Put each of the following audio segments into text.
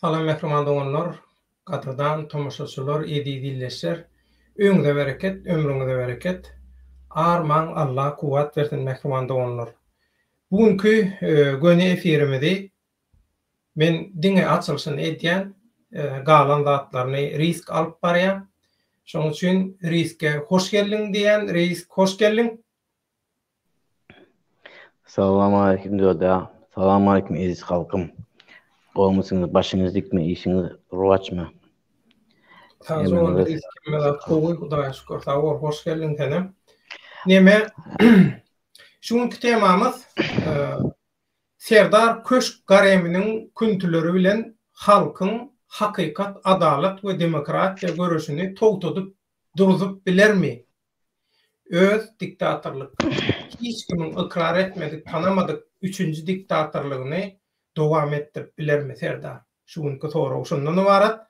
Salam mehriman doganlar, gatyrdan tomoşaçylar, edi dilleşler. Öňüňde bereket, ömrüňizde bereket. Arman Allah kuwat bersin mehriman doganlar. Bugünkü göni efirimizi men diňe açylyşyny edýän galan zatlaryny risk alyp barýar. Şoň üçin riske hoş geldiň diýen, risk hoş geldiň. Salamu aleyküm diyor. Salamu aleyküm aziz halkım. Olmuşsunuz, başınız dikme, işiniz ruvaçma. Tazo riskime de kowy Hudaýa şükür. Sağ hoş geldiň tenem. Neme şuňky temamyz Serdar Köşk gareminiň küntüleri bilen halkyň hakykat, adalet we demokratiýa görüşini togtudyp duruzyp bilermi? Öz diktatorlyk, hiç kimin ikrar etmedik, tanamadyk üçünji diktatorlygyny dowam etdirip bilermi Serdar? Şuňky soraw şondan ibarat.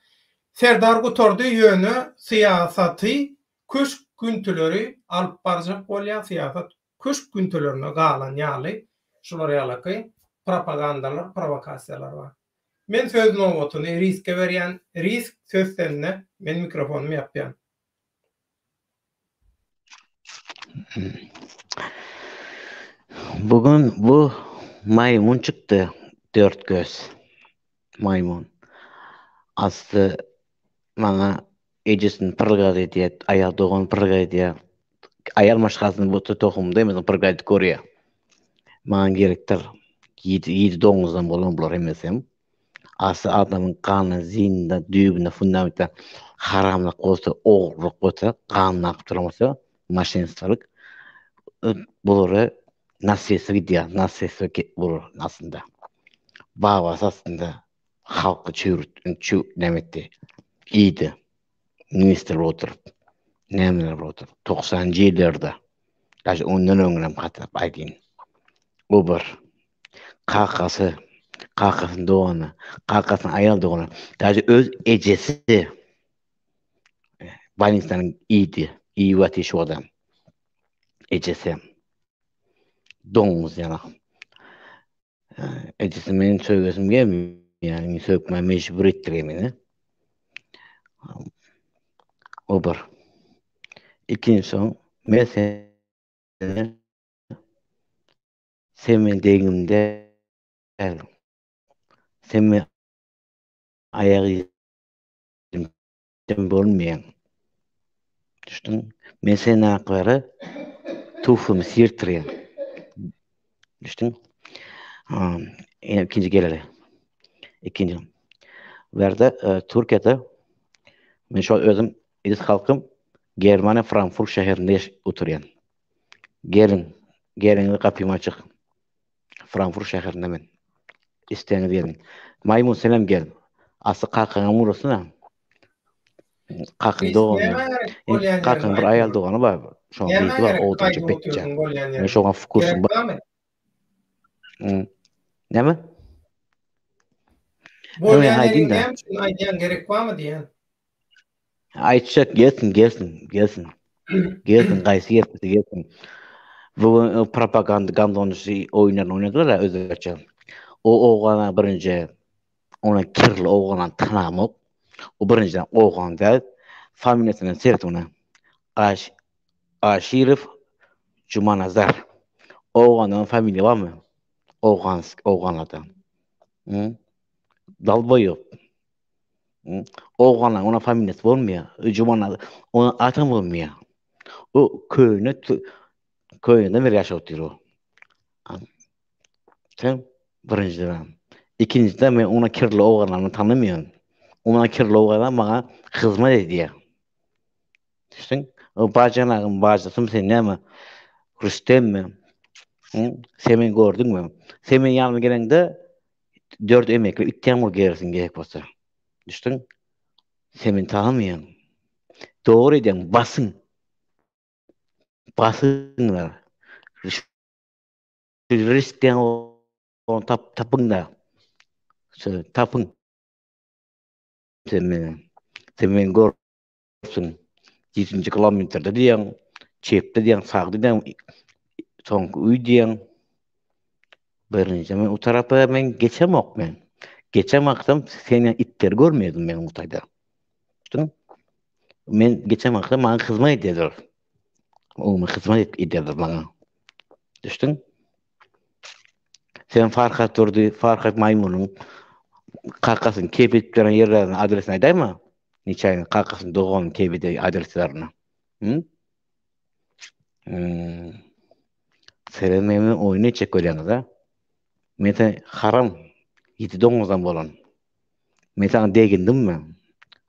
Serdar gutordy ýöne siýasaty köşk küntüleri alyp barjak bolýan siýasat köşk küntülerine galan ýaly şular ýaly propagandalar, provokasiýalar bar. Men söz nowatyny riske berýän, risk söz sende, men mikrofonumy ýapýan. Bugün bu maymun çıktı, dört göz maymun. Aslı bana ejesini pırgad edýär, aýal dogan pırgad edýär. Aýal maşgasyny bu tohumda emes pırgad görýär. Maňa gerekdir. Ýedi doňuzdan bolan bular emesem. Aslı adamın kanı, zinda, düýbüne, fundamenta haramlyk bolsa, oğurluk bolsa, kanyny akyp duramasa, maşinistlik bulara nasiyesi gidiyor, nasiyesi bulur aslında. Babası aslında halkı çürütmetti. İyiydi. Minister oturup, nemeler oturup, 90'cı yıllarda, yani ondan öňüňem katap aýdyn. O bir kakasının doğanı, kakasının ayal doğanı, yani öz ejesi Banistan'ın iyiydi, iyi vati şu adam. Ejesi. Doňuz ýana. Ejesi meni söýgesim gelmiyor, yani sökme mecbur etdirýär meni. O bir. İkinci soň, men seni deňimde sen men aýagy bolmaýan. Düşdün? Men seni aklary tufumy sirtirýän. Düşdün? İkinci geleli. İkinci. Berde Türkiýede men şol özüm ediz halkym Germania Frankfurt şäherinde oturýan. Gelin kapym açyk. Frankfurt şäherinde men. İsteňiz gelin. Maymun selam gel. Asy kakana murasına. Kakyn doğany. Kakyn bir aýal doğany bar. Şoň beýdi bar, oğdança betçe. Men şoňa fokusum bar. Näme? Aýdýan gerek barmy diýen? Aýtjak gelsin. Gelsin, gaýsy gelsin. Bu propaganda gandonyşy oýnadylar özüçe. O oğlana birinci ona kirli oğlan tanamyk. O birinciden oğlan da familiýasyny sert ona. Aşirif Jumanazar. Oğlanın familiýa barmy? Oğlan adam. Dalboýup. Oğlan ona familiýasy bolmaýar. Jumanazar ona atam bolmaýar. O köyünde bir yaşa oturuyor. Sen birinciden. İkinciden ben ona kirli oğlanlarını tanımıyorum. Ona kirli oğlanlar bana hizmet ediyor. İşte o bacanağın bacasım sen ne mi? Rüstem mi? Semin gördün mü? Semin yanıma gelen de 4 emekli 2 yağmur gelirsin gerek olsa. İşte semin tanımıyorum. Doğru edin basınlar. Riskten on tapın da. Tapın. Semin görsün. 7. kilometrede diýen, çepde diýen, sagdy diýen, soňky uý diýen. Birinji men o tarapy men geçemok men. Geçen vaktim seni itleri görmedim ben Mutay'da. Düştün? Men geçen vaktim bana hizmet ediyorlar. Oğlum hizmet ediyorlar bana. Düştün? Sen Farhat durdu, Farhat maymunun kakasını kepit veren yerlerin adresini ayday mı? Niçayın kakasını doğanın kepit adreslerini. Hı? Seren memin oyunu çek öyleyiniz ha. Meta haram. Yedi doğumuzdan bolan. Meta degindim mi?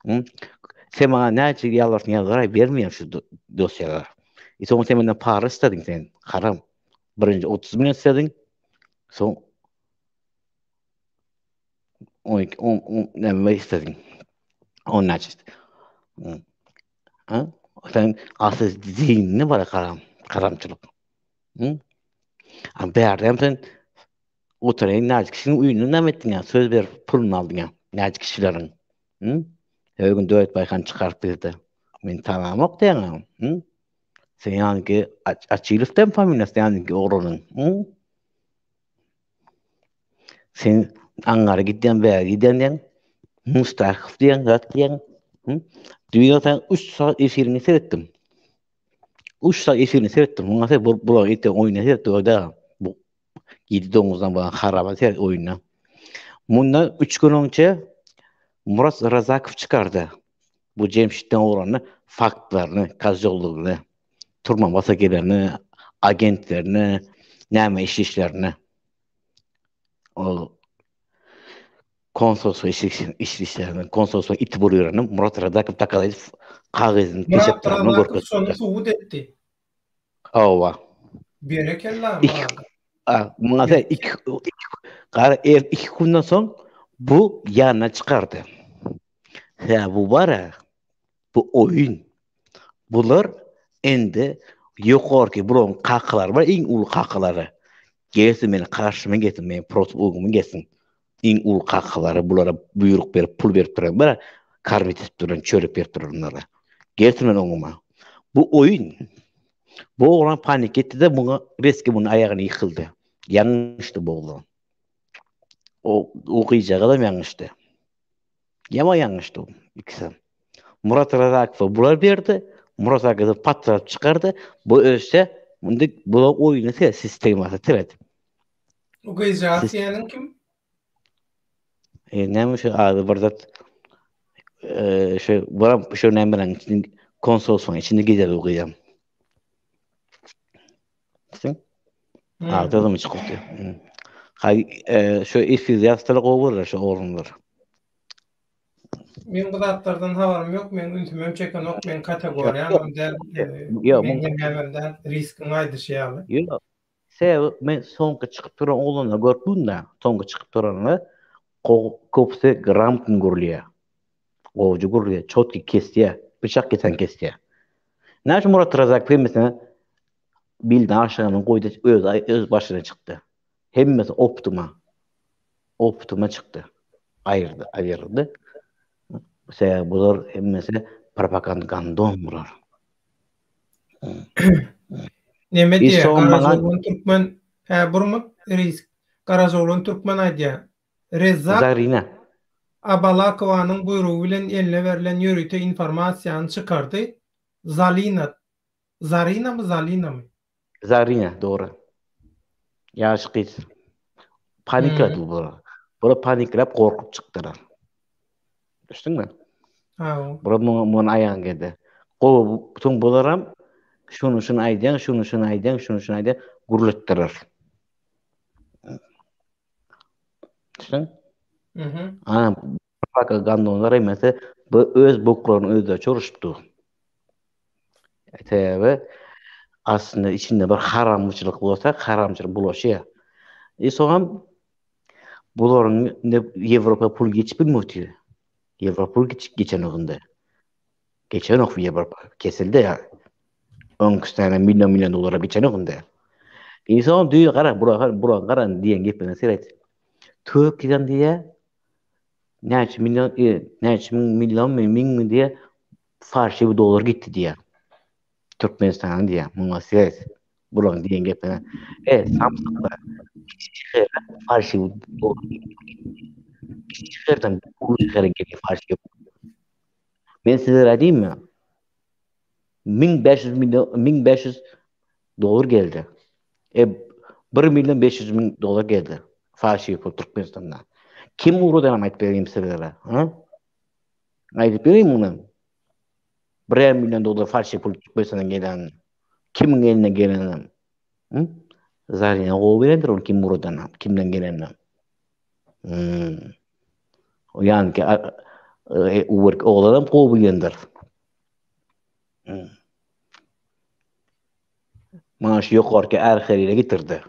Hı? Sen bana ne için yalvarsın yalvaray vermiyorum şu dosyalar. Son sen benden para istedin sen. Haram. Birinci 30 milyon istedin. Son 10 ne istedin. On ne işte. Ha? Sen asıl zihnini var haram. Haramçılık. Hı? Ama beğerdem sen oturayın nazik kişinin uyunu ne ettin ya? Söz ver pulunu aldın ya. Nazik kişilerin. Hı? Ögün dövet baykan çıkarıp bildi. Men tamam ok diyen. Hı? Sen yani ki açılıftan familyası yani ki oğlunun. Hı? Sen Angar'a giden veya giden Mustakif diyen, gat diyen. Hı? Dünyada 3 saat efirini seyrettim. 3 saat efirini seyrettim. Bundan sonra bu ite oyunu seyrettim. Orada bu 7-9'dan bana haraba seyret oyunu. Bundan 3 gün önce Murat Razakov çıkardı. Bu Cemşit'ten oranı faktlarını, kazıyolluğunu, turma masakelerini, agentlerini, näme işlerini, o konsolosluğa işlerini, konsolosluğa iti buruyorunu Murat Razakov takalayıp kağızını, Murat peşetlerini Razakov şonu görkezdi. subut etdi. Ova. Berekella İki, mağada. Masa iki günden son bu yana çıkardı. Ya bu var ya, bu oyun. Bular endi yukarıki buron kakılar var, en ulu kakıları. Gelsin beni karşıma gelsin, beni protop oğumu gelsin. En ulu kakıları bulara buyruk verip, pul verip duran, bara karmit etip duran, çörüp verip duranlara. Gelsin beni oğuma. Bu oyun. Bu oğlan panik etti de buna, reski bunun ayağını yıkıldı. Yanlıştı bu oğlan. O okuyacağı adam yanlıştı. Yama yanlıştı o ikisi. Murat Razakov bular verdi. Murat Razakov patlatıp çıkardı. Bu ölse bu oyunu sisteması tiret. O gıйжат diýenin kim? Näme şu adı burada şu bana şu näme bilen konsolosluğun içinde gider okuyam. Sen adı da mı çıktı? Hay şu işsiz yastalık olur şu orunlar. Men bu zatlardan habarym ýok. Men üntümem çeken ok. Men Yok. kategoriýam der. Yok. Men dememden riskin aýdyşýaly. Yok. Men soňky çıkyp duran oğlana görpün da, soňky çıkyp duranyny köpse gramtyn gurlýa. Oğucu gurlýa, çotky kesdiýä, bıçak kesen kesdiýä. Näçe Murat Razakov mesela bildi aşağının goýdy öz başyna çykdy. Hemmesi optuma çykdy. Ayırdı. Mesela bular hemmesi propagandon bular. Neme diye Son bana Garazoglu Türkmen burmu risk Garazoglu Türkmen aýdýar. Rezzak Zarina. Abalakowanyň buyrugy bilen eline berilen ýörüte informasiýany çykardy. Zarina mı Zalina mı? Zarina doğru. Ýaşyk. Panikledi bular. Bular paniklap korkup çykdylar. Düşdüňmi? Ha. Bular muň aýagyna geldi. Soň bularam şunu aýdýan, gurultdyrar. Düşdüň? Ana propagandonlar emese bu öz boklaryny özde çoruşupdy. Täze aslında içinde bir haramçylyk bolsa, haramçylyk bulaşýar. Soňam bularyň Ýewropa pul geçip bilmedi. Ýewropa pul geçen ogunda. Geçen ok Ýewropa kesildi ya. 10 milyon dolara geçen ogunda. Soň düýe gara, bura gara diýen gepine seret. Türkiýeden diýe näçe milyon min diye farşy bir dolar gitti diye. Türkmenistan diye. Muňa ses. Bulan diyen gepine. Samsungda farşy dolar şerden bu şehre gelip faşi. Ben size diyeyim mi? 1500 milyon 1500 dolar geldi. 1 milyon 500 bin dolar geldi. Faşi yapıp Türkmenistan'dan. Kim uğradı ayıp vereyim sizlere? Ha? Ayıp vereyim onu. 1 milyon dolar faşi yapıp Türkmenistan'dan gelen. Kimin eline gelen? Hı? Zaten o verendir onu kim uğradı? Kimden gelen? O yani ki oğlan kovulayandır. Maaşı yok ki erkeriyle getirdi.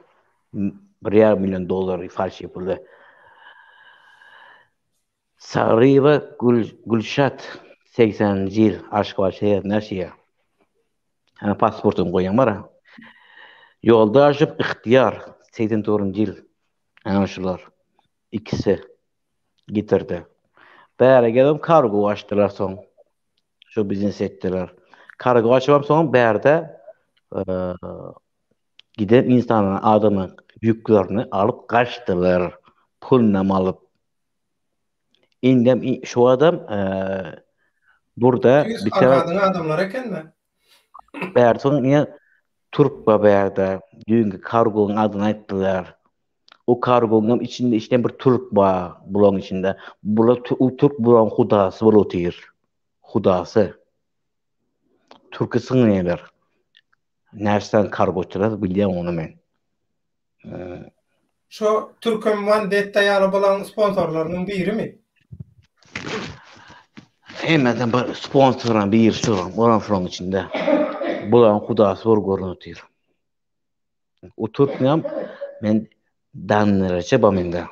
1 milyon dolar faş yapıldı. Sarıva Gülşat 80 yıl aşk var şehir hani pasportum koyan var. Yolda aşıp ihtiyar 84 yıl. Yani şular ikisi getirdi. Bäre gelip kargo açtılar son. Şu biznes ettiler. Kargo açıp son bärde giden insanların adamın yüklerini alıp kaçtılar. Pulnam alıp. İndem şu adam burada Tüýs bir tane arkadan adamlar eken-de. Berton niye Turk baberde dünkü kargonun adını ayttılar. O kargonun içinde işte bir Türk var bulan içinde. O Türk bulan hudası var otur. Hudası. Türk'ü neler? Nereden kargoçular bilýän onu men. Şo Türkmenwan detdaýaly bolan sponsorlarynyň birimi? Hemeden bir sponsoran bir şu oran from içinde. Bulan hudası var görünüyor. O Türk'näm men danlyraça bamenda.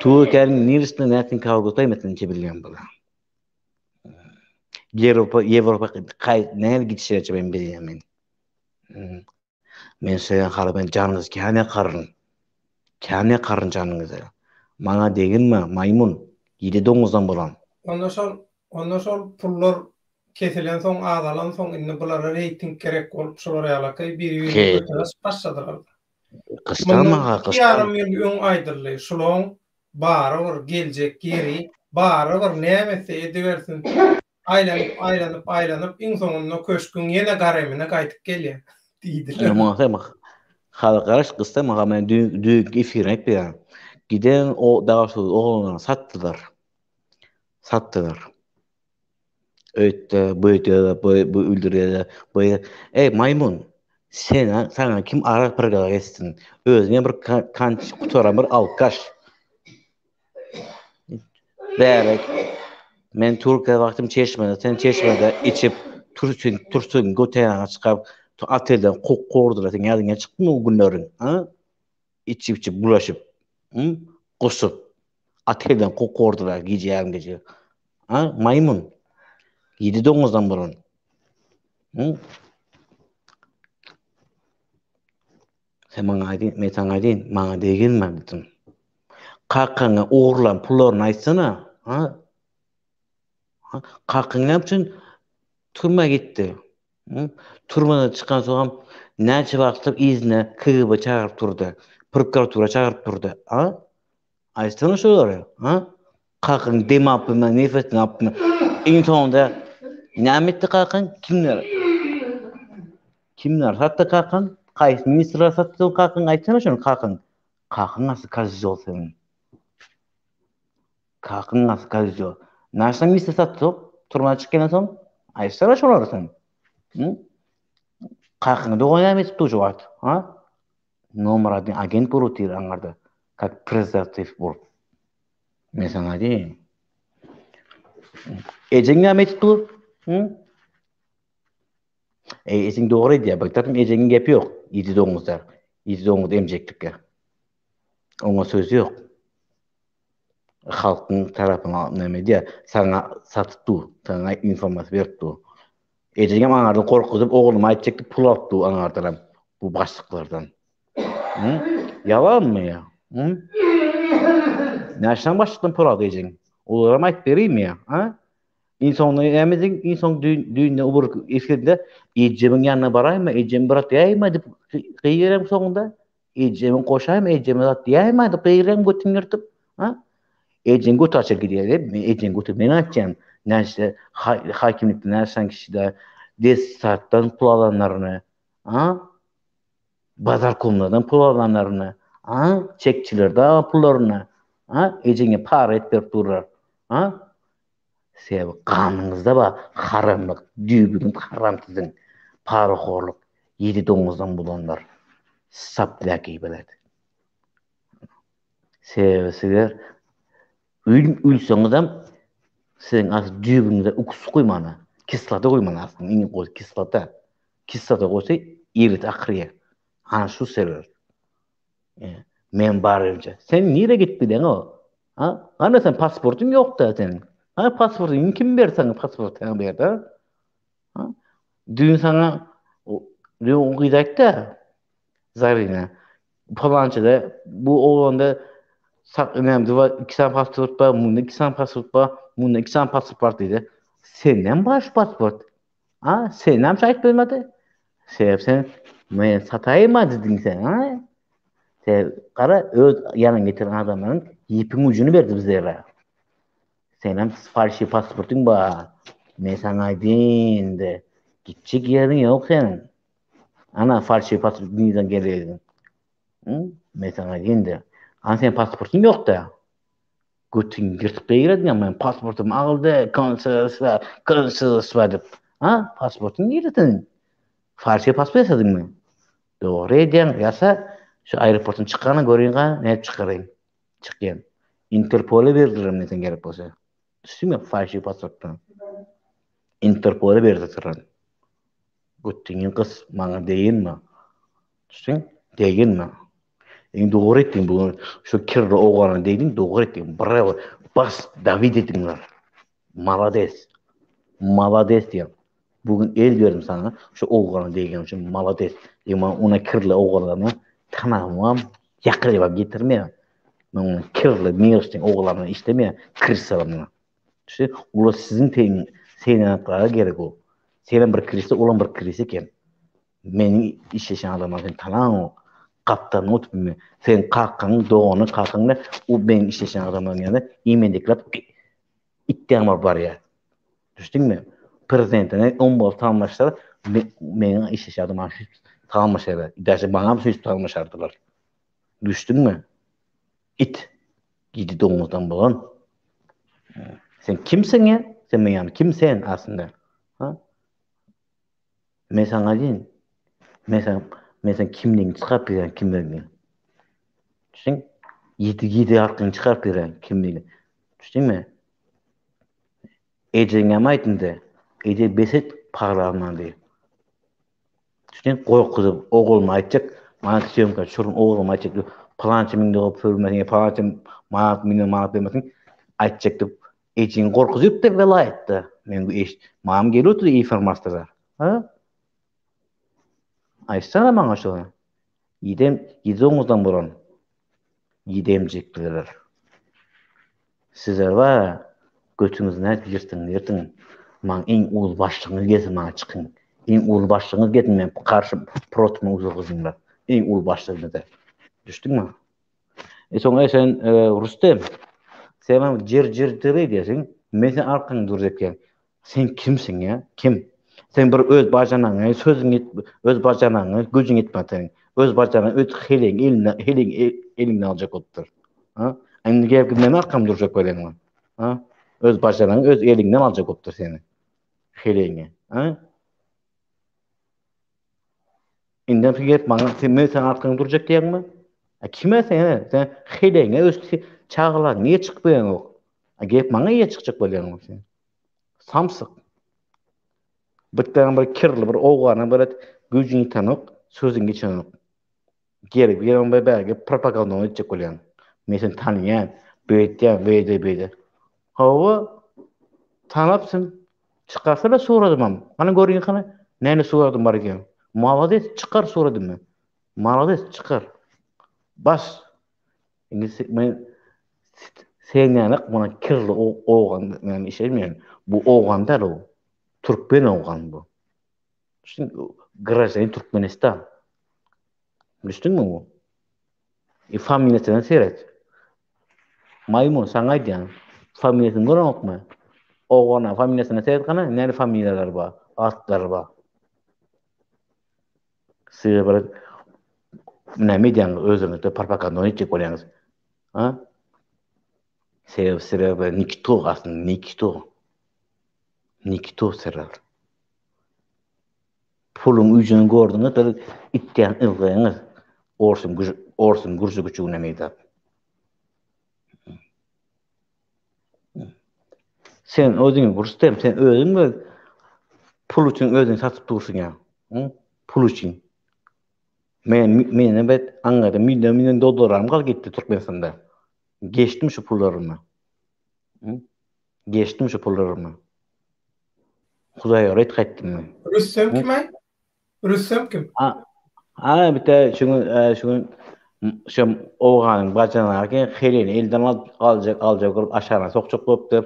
Tuğken nirsine nätin kargotay metinçe bilýän bolar. Европа näme gidişerçe ben bilýän men. Men söýen hal ben janyňyz käne qaryn. Käne qaryn janyňyza. Maňa deginme maymun 7-9dan bolan. Onda şol pullar kesilen soň azalan soň indi bulara reyting gerek bolup şolar ýalaky bir-biri götüräs başladylar. Kıstamağa Yarım yıl ön aydırlı şulon bara var gelecek geri bara var nämese ediversin aylanıp in sonunda köşkün yine garemine kaytıp gelýär diýdiler. Ama halkaraş kıstamağa men düýük ifirek bir giden o dağısı oğluna sattılar. Öýtde bu öldürýär bu maymun sana kim ara pırgağa geçsin? Özüne bir kanç kutoran bir alkaş. Bärek. Men Türkiýe wagtym çeşmede, sen çeşmede içip tursun götüren çıkıp atelden kokkordular. Sen ýadyňa çykmy o günlerin? Ha? İçip bulaşıp. Gosup. Atelden kokkordular gece. Ha? Maymun. 7-9dan bolan. Sen maňa aýdyn, maňa deginme dedim. Kakaňa uğurlan pullaryny aýtsana, ha? Kakaň näme üçin turma gitdi? Turmadan çykan soňam näçe wagtlyp izine KGB çagyryp turdy, prokuratura çagyryp turdy, ha? Aýtsana şolary, ha? Kakaň demapmy, nefetini apmy. Iň sonunda näme etdi Kakaň? Kimler sattı Kakaň? Kaýsy ministrler satdy Kakaň? Aýtsana şonu Kakaň. Kakaň nasy kazjol senin? Kakaň nasy kazjol? Näçe ministr satdy? Turma çykýan soň? Aýtsana şolary sen. Kakaň dogan näme etdi şu wagt? Ha? Nomeradyn agent bolup aňarda. Как презерватив bolup. Men sana diýim. Ejeň näme etdi? Ejeň dogry diýär. Baktarym ejeňin gepi ýok. 7-9'da. 7-9 emjeklikke. Oňa söz ýok. Halkyň tarapyna näme diýär? Sana satypdy, sana informasiýa berdi. Ejeňem aňardan korkudyp ogluma aýtjak pul alpdy aňardan bu başlyklardan. Yalanmy ýa? Näçe başlykdan pul aldy ejeň? Olara aýt berýärmi ýa? Ha? İnsanlar emizin insan düýünde ubur efirde ejemiň ýanyna baraýmy, ejem birat ýaýma dip gıýýarym soňunda. Ejemin koşaýmy, ejem birat ýaýma dip gıýýarym götüň ýertip, ha? Ecen göt açar gidiyor. Ecen götü ben açacağım. Neyse hakimlikte nersen kişi de des saattan pul alanlarını, ha? Bazar konulardan pul alanlarını, ha? Çekçilerde pullarını, ha? Ecenge para et berip durur, ha? Sebebi kanınızda bak haramlık, dübünün haramsızın, paraxorluk, yedi domuzdan bulanlar, sapdaki beledi. Sebebi sizler ülsöňizem sen az dübünüze ukus koymana, kislata koymana aslında, ini koy kislata. Kislata koysa erit akriye. Ana şu sebep. Men barınca. Sen nire gitbilen o? Ha? Ana sen pasportun yok da senin. Ha pasportun kim ber sana pasport sana ber da? Ha? Dün sana o gıdak da zarina. Falançada bu oğlanda sak önemli var. 2 tane pasport var. Bunda 2 tane pasport var. Bunda 2 tane pasport var dedi. Senden baş pasport. Ha? Senden şahit bilmedi. Sen men satayım mı dedin sen? Ha? Sen qara öz yanına getiren adamların ipin ucunu verdi bizlere. Senin falşi pasportun var. Men sana deyin de. Gidecek yerin yok senin. Ana falşi pasport neden geliydin? Men sana deyin de. Ana senin pasportun yok da. Götün girtip giredin ya men pasportum aldı. Konsulos var dep. Ha? Pasportun girdin. Falşi pasport yasadın mı? Doğru edin. Yasa şu aeroportun çıkanı göreyim ha. Ne çıkarayım? Çıkayım. Interpol'e verdiririm neden gerek olsa. Düştüm ya falşi pasporttan. Interpol'e verdirtirim. Göttüğün kız bana deyin mi? Düştün? Deyin mi? Doğru ettin bunu. Şu kirli oğlanı deyin doğru ettin. Bravo. Bas David edinler. Malades. Malades diyor. Bugün el verdim sana. Şu oğlanı deyin için malades. Ama ona kirli oğlanı tanımam. Yakılayıp getirmeye. Ben kirli miyostin oğlanı istemeye. Kırsalamına. İşte ula sizin seynanatlara gerek o. Senin bir kirisi, olan bir kirisi eken. Menin işleşen adamlar sen talan o. Kaptanı otupmu. Sen kalkan, doğanı, kalkan da o benim işleşen adamların yanında imendikler iddiam var ya. Düştün mü? Prezidentine 10 bol tanımışlar. Menin işleşen adamlar tanımışlar. İddiası bana mı söz tanımışlardılar. Düştün mü? İt. Gidi doğumuzdan bulan. Sen kimsin ya? Sen men yani kimsen aslında? Ha? Men sana deyin. Men kimliğini çıkarıp beren kimliğini. Düşün? Yedi arqını çıkarıp beren kimliğini. Düştün mü? Ecengem aytındı. Ece beset parlağından deyip. Düştün? Koy kızım oğlum aytacak. Bana söýümkä şurun oğlum aytacak. Palançı minde gop förmesine, palançı manat demesin. Aytacak dep. Eceň gorkuzyp da velayetde. Men bu iş mam gelýär informasiýalar. Ha? Aýtsana maňa şonu. Yedemizden buran. Yedemjekdiler. Sizler var, götüňizi näde ýertin. Maň iň ul başlygyňyz gelsin maňa çykyn. Iň ul başlygyňyz gelsin men karşı protma uzagyzymlar. Iň ul başlygyňyz. Düşdüňmi? Soňra sen Rustem, sen maňa jer diýersiň, men sen arkaň durjak. Sen kimsiň ya? Kim? Sen bir öz bajanaňy, sözüň öz bajanaňy, güjüň etmätiň. Öz bajanaňy öz eliňden aljak bolupdyr. Ha? Indi gelip men arkam durjak bolan. Ha? Öz bajanaňy öz eliňden aljak bolupdyr seni. Heliňi. Ha? Indi gelip maňa sen arkaň durjak diýermi? Kime sen? Sen heliňe öz çağlar niye çıkmayan o? Gelip maňa niye çıkacak bolan sen? Samsyk. Bir kirli bir oğlana bir güjüni tanıp sözüň geçenok. Gerek bir belge propaganda edecek bolan. Men sen tanıyan, beýde. Hawa tanapsın. Çıkarsana soradym. Ana görýän kana näme soradym bar eken. Malades çıkar soradym men. Malades çıkar. Bas. Men seňänek bana kirli oğlan men işelmeýän. Bu oğlandar o. Türkmen oğlan bu. Şimdi Grazani Türkmenistan. Düştün mü bu? Familiyasını seyret. maymun sana aýdýan. Familiýasyny görmekmi? Oğana familiýasyna seýdikana näme familiýalar bar, atlar bar. Size bir näme diýen özüňizde propaganda etjek bolýaňyz. Ha? Sebäbi Nikito aslında Nikito sebäp. Pulun üjüni gördüňiz, bir itdiýän ylgyňyz. Orsun gurşy güçüne meýdap. Sen özüňi gursdem, sen özüň pul üçin özüň satyp dursun ya. Pul üçin. Men bet aňada milyon dollaram gal gitdi Türkmenistanda. Geçtim şu pullarımı. Geçtim şu pullarımı. Hudaýa ret gaýtdym men. Rüssem kim ay? Rüssem kim? Bite şu oğanyň bajanagy helini elden aljak görüp aşaran sokjak bolupdyr.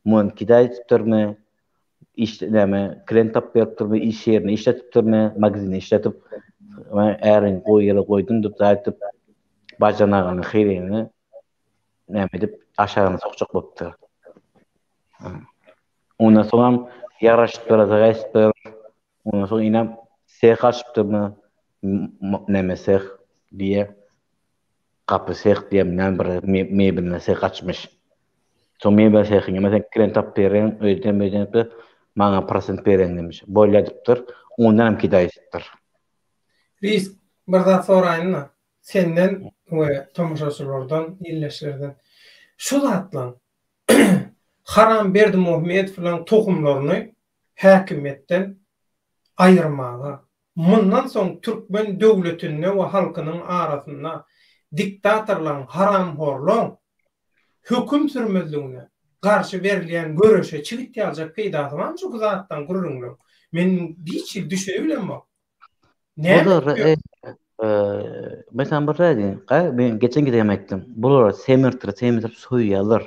Mun kidaý tutdyrmy? İşleme, klient tap beripdirmi, iş yerini işletipdirmi, magazini işletip, ärin goýdum diýip aýtyp, bajanagyny helini näme edip aşaran sokjak bolupdyr. Ondan soň yaraşyp beraýaşdyr. Ondan soň inam seh açypdyrmy? Näme seh diýe kapy seh diýem näme bir mebelne seh açmyş. Soň mebel sehine mesela klient tap beren, öýden maňa prosent beren demiş. Bolýadypdyr, ondan hem kidaýdypdyr. Biz bir zat soraýyn, senden we tomoşaçylardan, illeşlerden. Şu zatlaň Haram Berdimuhammed filan tokumlaryny häkimetden aýyrmaga, mundan soň Türkmen döwletine we halkynyň arasynda diktatorlaryň haramhorluň höküm sürmezligine garşy berilýän görüşe çygit ýaljak peýdasyman şu zatdan gurulýar. Men hiç düşünebilmem. Mesela bir radyň, ben geçen gidem aýtdym. Bular semirtirip soýýarlar.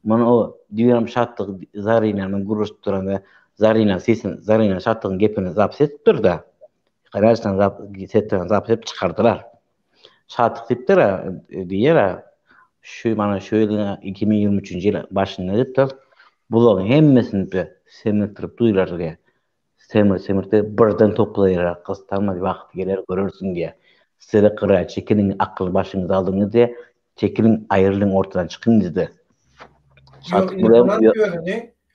Mana o diýerim şatlyk Zaryna men guruşup duranda Zaryna sesin, Zaryna şatlygyň gepini zapis etipdir da. Garaşdan zapis edip çykardylar. Şatlyk diýipdir diýer. Şu mana şöyle 2023-nji ýyl başynda diýipdir. Buların hemmesini semirtirip duýlar. Semirtirip birden toplaýar, kystalma wagt geler görürsün diye. Size kıra çekinin akıl başınıza aldığınız diye çekinin ayrılığın ortadan çıkınız diye.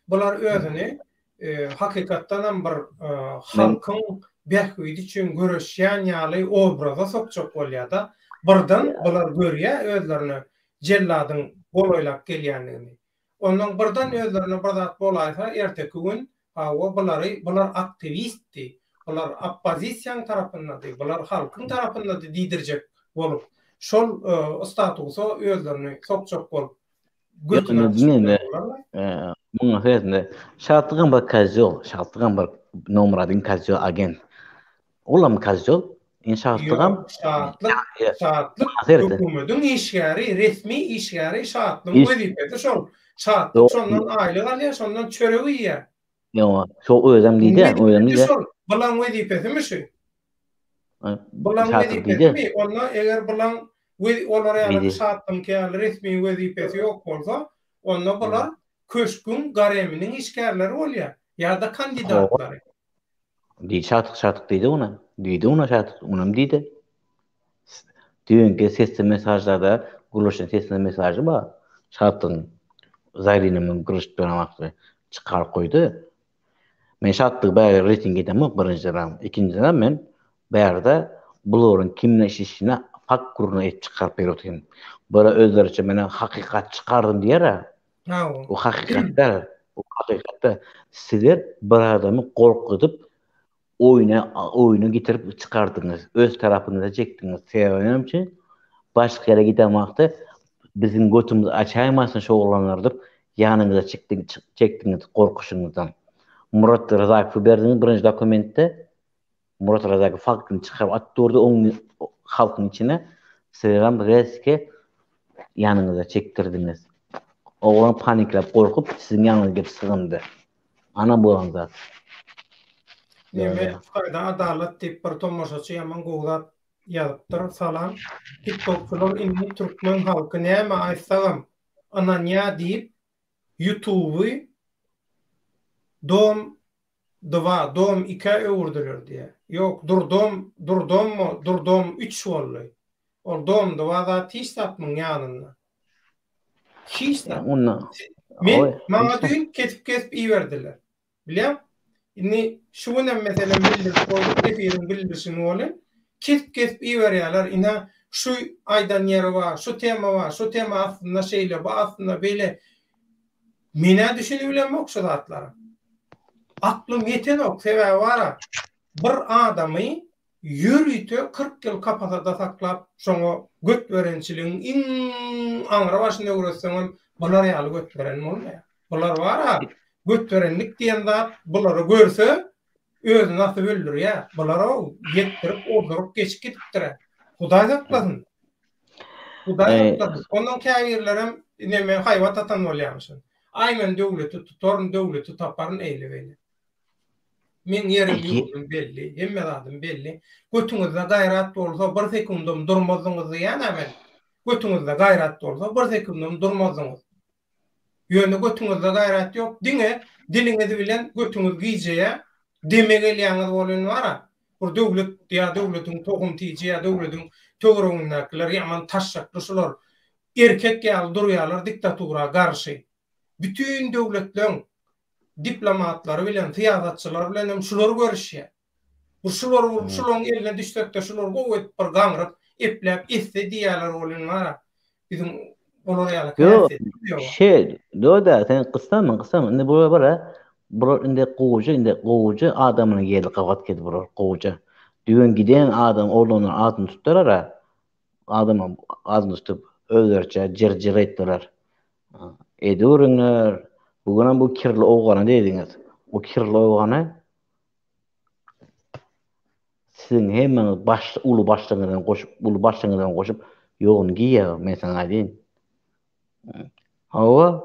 Bular özüni hakikatdan bir halkın behüydi için görüşýän ýaly obraza sokjak bolýar-da. Birden bular görýär özlerini jelladyň goloýlap gelýändigini. Ondan birden özlerini bir zat bolaýsa erteki gün bular aktivistdi. Bular oppozisiýa tarapyndadyr, bular halkyň tarapyndadyr diýdirjek bolup, şol statusy özlerini sokjak bolup Bunun sözünde şartlıgan bir kazol, şartlıgan bir nomeradın kazol agent. Ola mı kazol? Şartlıgan şartlık hökümetin işgäri, resmi işgäri şartlyň wezipesi şol. Şartlyk şondan aýlyk alýar, şondan çöregi ýer. Yo, şo özüm diýdi, Bulan wezipesimi şu? Bulan wezipesimi? Onda eger bulan olar ýaly şartlyň käli resmi wezipesi ýok bolsa, onda bular köşkün gareminiň işgärleri bolýar, ýa-da kandidatlary. Şartlyk diýdi ona. Diýdi ona şartlyk, onam diýdi. Düňki sesli mesajlarda, guruluşan sesli mesajy bar. Şartlyň Zarynyň guruluşdurmakdy, çykaryp goýdy. Men şartlyk bäri reyting edemok birinjiden, ikinciden men bärde bularyň kimle işişine hak guruna et çykaryp berýärdim. Bara özleriçe mene hakikat çykardym diýer. O hakikatda sizler bir adamı korkutup oyunu getirip çıkardınız. Öz tarafınıza çektiniz. Sebäbim için başka yere gidemekde bizim götümüzü açaymasın şu olanlardır. Yanınıza çektiniz korkuşunuzdan. Murat Razakov berdiğiniz birinci dokumentte Murat Razakov faktını çıkarıp attırdı onun halkın içine. Sebäbim reske yanınıza çektirdiniz. Oğlan paniklap korkup sizin yanınıza gelip sığındı. Ana bolan zat. Neme fayda adalet diýip bir tomoşaçy ýaman gowlat ýazypdyr. Salam. TikTokçular inni Türkmen halky näme aýtsagam ananya deyip YouTube'u dom 2 dom 2 öwürdiler diye. Yok durdom 3 bolly. Ol dom 2 da tisapmyň ýanynda. Hiç Ya da. onunla oy Men maňa işte. düýün kesip iýerdiler. Bilýän? Inni şunem meselen bildirip goýdup efiriň bildirişini bolan kesip iýerýärler. Ina şu aýdan ýeri bar, şu tema bar, şu tema aslında şeýle, bu aslında beýle. Mene düşünüp bilenmek şu zatlara. Aklım yeten ok sebäbi bara. Bir adamy ýürüýte 40 ýyl kapatada saklap, şoňa göt berençiligiň iň aňra başynda göreseňem bular ýaly göt beren bolmaýar. Bular bara göt berenlik diýen zat bulary görse özüni nasy öldürýär. Bular ýetdirip oldurup geçip gitipdir. Hudaý saklasyn. Hudaý saklasyn. Ondan käbirlerem neme haýwat atan bolýarmyşyn. Aýmen döwleti tutaryn, döwleti taparyn eýle. Men ýerim ýurdum belli, hemme zadym belli. Götüňizde gaýrat bolsa bir sekundum durmazyňyzy ýa-da men. Götüňizde gaýrat bolsa bir sekundum durmazyňyz. Ýöne götüňizde gaýrat ýok, diňe diliňizi bilen götüňiz giýjeýär, demege ýaňyz bolan bara. Bu döwlet ýa döwletiň togumtyjy ýa döwletiň töweregindäkiler ýaman taşşakly şular. Erkek ýaly durýarlar diktatura garşy. Bütün döwletler diplomatlary bilen, siýasatçylar bilen hem şular görüşýär. Bu şularyň eline düşdükde şular gowet bir gaňryp, eplep, esse diýerler bolan bara. Bizim olar ýaly şey da sen kıstamın indi buraya bara bur indi goğucu adamını geldi kavat kedi bur goğucu düğün giden adam oğlunun adını tutar ara adamın adını tutup öldürçe cırcır ettiler edurunlar bugün bu kirli oğlanı dediniz o kirli oğlanı sizin hemen ulu başlığından koşup yoğun giyiyor mesela deyin. Hawa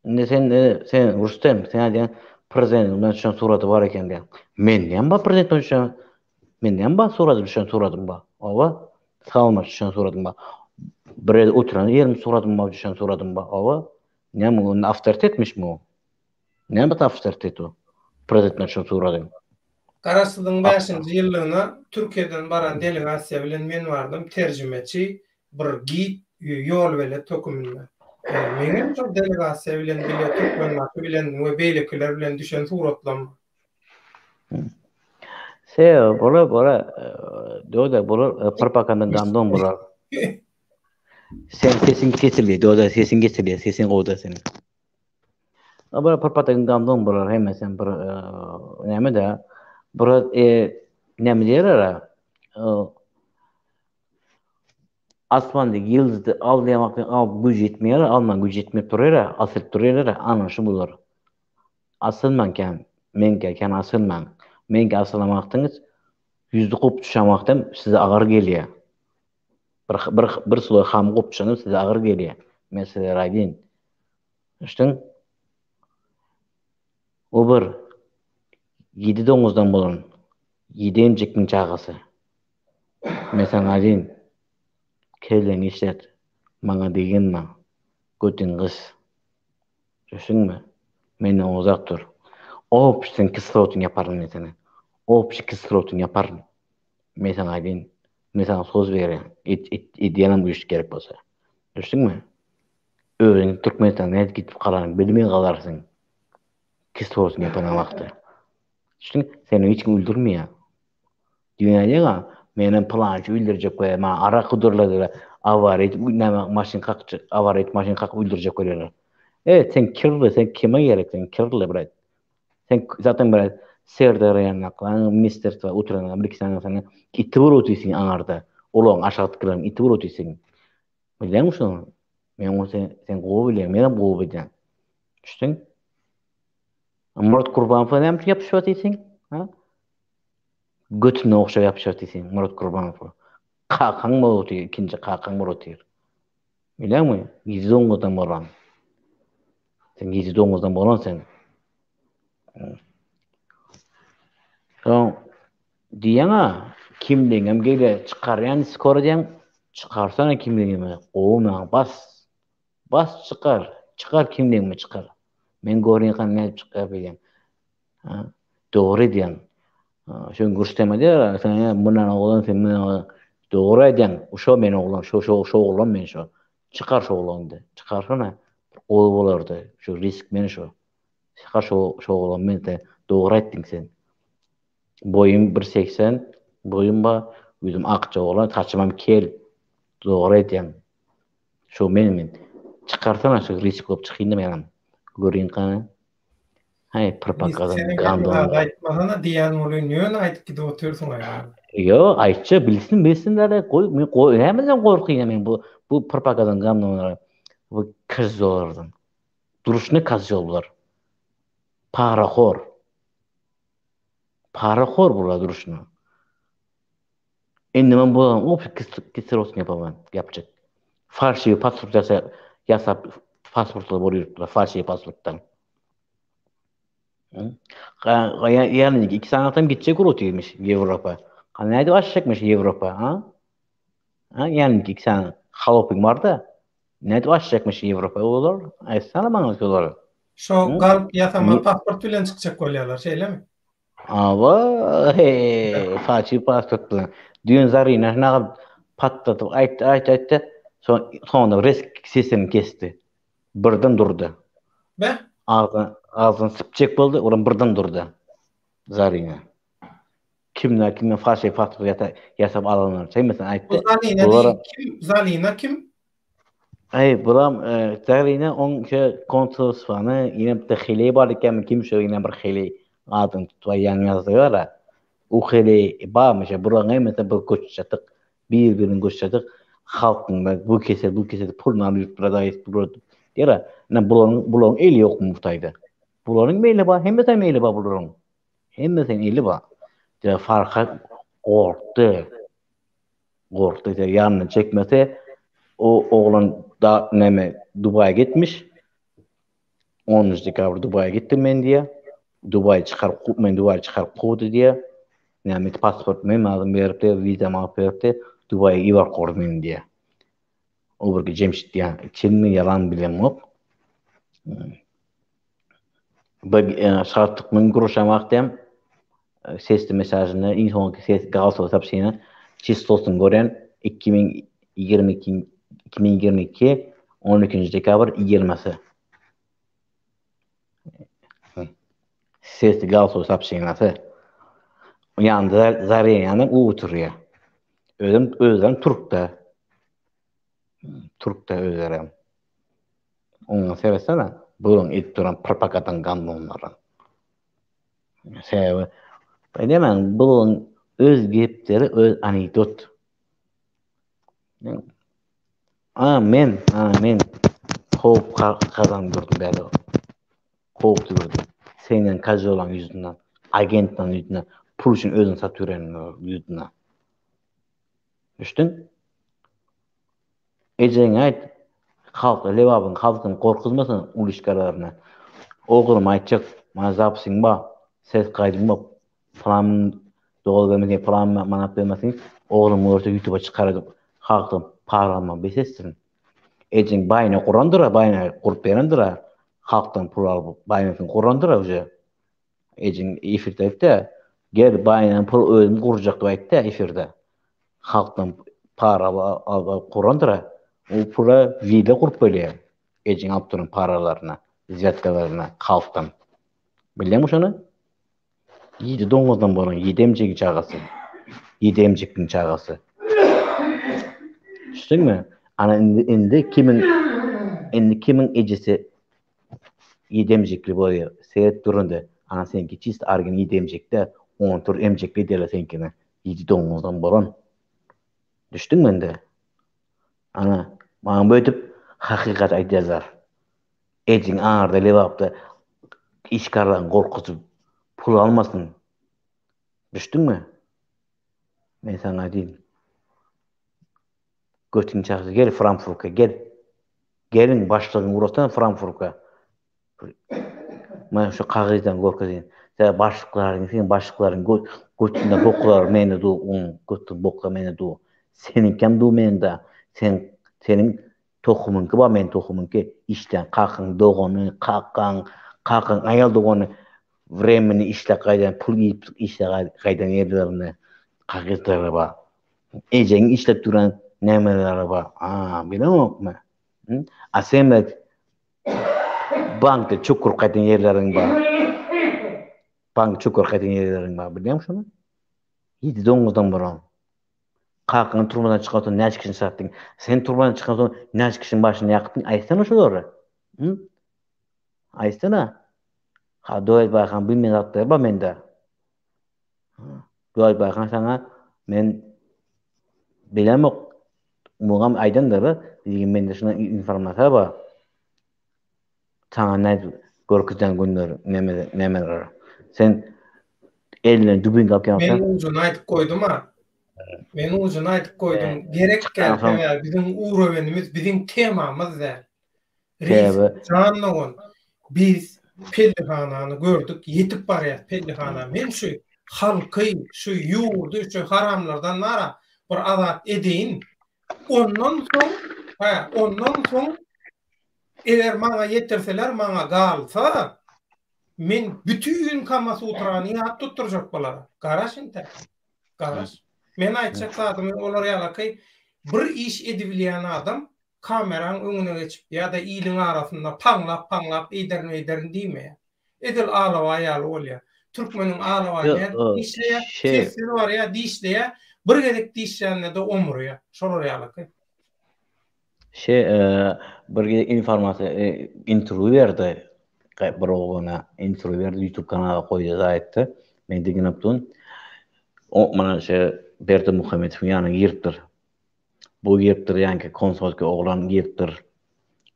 indi sen Rustem sen diýen prezidentin şon suraty bar eken diýen. Menden ba prezidentin şon menden ba suratym ba. Hawa salma şon suratym ba. Bir oturan ýerim suratym ba şon suratym ba. Hawa näme onu awtoritetmişmi o? Näme awtoritet o? Prezidentin şon suratym. Karasydyň 5-nji ýyllygyna Türkiýeden baran delegasiýa bilen men bardym, terjümeçi bir ýol bele tökümünde. Meňem şu delegasiýa bilen bile tökmenmaki bilen we beýlekiler bilen düşen suratlanma. Bola doda bola propagandandan bolar. Sen sesin kesildi, doda sesin kesildi, sesin gowda senin. Ama propagandandan bolar hem sen bir näme de bir näme diýerler asmandaky ýyldızdy alýamakdan güç ýetmeýär, alman güç ýetmep durýar, asyp durýar, ana şu bular. Asylman men asylman. Men asylamakdyňyz yüzde gop düşamakdan size agar gelýär. Bir suly ham gop düşanyp size agar gelýär. Mesele raýdyn. Işdyň o bir 7 doňuzdan bolan 7 emjekniň çagasy. Mesela raýdyn kelen işlet maňa degenme götüň gys düşünme menden uzak dur opşyň kislotyň ýaparyn seni opşy kislotyň ýaparyn men sana aýdyn men sana söz berýän ideýanam bu iş gerek bolsa düşünme öwrüň Türkmenistan näde gitip galan bilmeýän galarsyň kislotyň ýapan wagtda düşünme seni hiç kim öldürmeýär dünýäde menen plançy öldürjek we ma ara kudurladylar avaret maşyn kakıp öldürjek bolýarlar. Evet sen kirli sen kime gerek sen kirli brat. Sen zaten brat Serdar ýanaklan ministerstva oturan bir kişi sana itibir otysyň aňarda. Olaň aşagtyklarym itibir otysyň. Bilýän şonu? Men onu sen gowy bilýän, men gowy bilýän. Düşdüň? Murat Kurbanov näme ýapyşyp atýsyň? Ha? Götüne okşap yapışar diýsin Murat Kurbanov. Kakaň boldy, ikinji kakaň boldy. Bilemmi? Gizdongudan bolan. Sen gizdongudan bolan sen. Diýen kimligim gele çykarýan skor diýen çykarsana kimligimi. Gowma bas. Bas çıkar. Çıkar kimliğimi çıkar. Men göreyim kan ne çıkar bileyim. Ha, doğru diyen. Şön gürstemedi ya sen bundan oğlan sen bundan doğru eden. Uşo men oğlan şu oğlan men şu. Çıkar şu oğlandı. Çıkarsana. Ol bolardı. Şu risk men şu. Çıkar şu oğlan men de doğru ettin sen. Boyum 1.80. Boyum ba yüzüm akça oğlan taçmam kel. Doğru eden. Şu men. Çıkarsana şu risk olup çıkayım men. Göreyim kanı. Hay propaganda Senin gandonlar. aýtmagyna diýen bolan ýöne aýdyp gidip oturýarsyň aýaly. Yo, aýtça bilsinler koy hemden gorkyň men bu propaganda gandonlar. Bu kızlardan. Duruşny kazjollar. Paraxor. Paraxor bular duruşny. Endi men bu o kisirosny yapaman, yapjak. Farşy pasport ýasap pasportlar bolýar, farşy pasportdan. Yani 2 sanatam gidecek urutuymuş Avrupa. Kanaydı başlayacakmış Avrupa, ha? Ha, yani 2 sana haloping var da. Ne başlayacakmış Avrupa olur? Ay sana bana sorular. Şo galyp ýatama pasport bilen çykjak bolýarlar, şeýlemi? Ava façy pasport bilen. Düýün zaryna naga patlatyp aýtdy. Sonra risk sistem kesti. Birden durdy. Be? Ağzın sıpçek boldy, oran birden durdy. Zaryna. Kimler façy pasport ýasap alanlar. Sen mesela aýtdy. Zalina kim? Ay buram tarihine on konsolos fanı yine de xili bar iken kim şu yine bir xili adın tutwayan yazdılar. O xili barmış buran mesela bir koççatık bir-birini koççatık halkın bu keser pulna alıp pradayız burada. Dera ne bulan eli yok mu Xitayda. Buların meyli ba hem de meyli ba buların. Hem de sen eli ba. De farka korktu. Korktu de yanına çekmese o oğlan da Dubai'ye gitmiş. 10 dekabr Dubai'ye gittim men diye. Dubai çıkar kodu diye. Yani pasport men aldım beripdi, viza alıp beripdi. Dubai'ye ibar kordum diye. O bir Cemşit diye. Çinmi yalan bilem yok. Bak saatlik men guruşamakdam. Sesli mesajını, en sonki ses galso sapsiyana. Çistolsun gören 2022 12. dekabr 20'si. Sesli galso sapsiyası. Yanında Zaryan'ın o oturuyor. Özlem Türk'te özlem. Onu sevesene. Bunun ettiren propaganda gandonları. Sebebi. Demen bunun öz gepleri öz anekdot. Amen. Hop kazandırdım ben o. Hop durdum. Senin kazı olan yüzünden, agentten yüzünden, pul için özün satürenin yüzünden. Düştün? Eceğin ait, levabın halkın korkuzmasın uluşkarlarına. Oğlum aytacak, bana zapsın ba, ses kaydın ba, falan doğalgamızın falan manap vermesin. Oğlum orta YouTube'a çıkarıp halkın paralama besessin. Eceğin bayına kurandıra, bayına kurup verendıra. Halktan pul alıp bayına kurandıra hoca. Eceğin efirde etti. Gel bayına pul özüm kuracak etti efirde. Halktan para alıp kurandıra. O pula vida kurup böyle. Eceğin alıp paralarına, ziyatkalarına halktan. Biliyor musun onu? Yedi domuzdan bolan, yedi emcekin çağası. Yedi emcekin çağası. Düştün mü? Ana indi kimin ecesi yedi emcekli boyu seyret durundu. Ana senki çist argın yedi emcekte 10 tur emcekli derler senkine. Yedi domuzdan bolan. Düştün mü indi? Ana bana böytüp hakikat aytyazar. Ecin ağırda levapta işkarlan korkutup pul almasın. Düştün mü? Ben sana diyeyim. Götün çağısı gel Frankfurt'a gel. Gelin başlığın uğrastan Frankfurt'a. Ben şu kağıdan korkazayım. Sen başlıkların götünde boklar meni du, götün bokla meni du. Senin kem du meni da. Senin tohumunki ba men tohumunki işten kakın doğanı kakın ayal doğanı vremeni işle kaydan pul giyip işle kaydan yerlerini kakıtları ba eceğin işlep duran nemeleri ba bilemok mu? Asemet bankta çukur kaydan yerlerin ba bank çukur kaydan yerlerin ba biliyor musun şunu? Hiç donuzdan buran kakın turmadan çıkartın ne çıkışın sattın sen turmadan çıkartın ne çıkışın başını yaktın aytsana şu doğru aytsana ha doyet bakan bilmeyen atlar ba mende doyet bakan sana men bilemok muğam aydanları mende şuna informasiya ba sana ne görküzden günler nemeler sen eline dübün kap Men yapsan uzun aytıp koydum ha. Men uzun aytıp koydum. Gerek çıkan son gelpe bizim uğravenimiz, bizim temamız der. Reis tebe canlıgon. Biz Pellihanany gördük, yetip barýar Pellihana. Men şu halky, şu ýurdu, şu haramlardan nara bir azat edeýin. Ondan soň eger maňa yetirseler, maňa galsa, men bütün Kama Sutrany ýat tutturjak bolar. Garaş inte. Garaş. Men aýtjak zadymy olar ýalaky bir iş edibilýän adam kameraň öňüne geçip ýa-da ýylyň arasynda paňlap ederin diýme. Edil alawa ýaly bolýar. Türkmeniň alawa ýa işleýär, sesleri bar ýa diýişleýär, bir gerek diýişleýände de omurýar. Şolar ýalaky. Bir informasiya interview berdi. Bir oguna interview berdi YouTube kanalyna koýdy zaýatdy. Men diýen opdun. O mana Berdi Muhammedow ýany ýerdir. Bu ýerdir ýa-ni konsolky oglan ýerdir.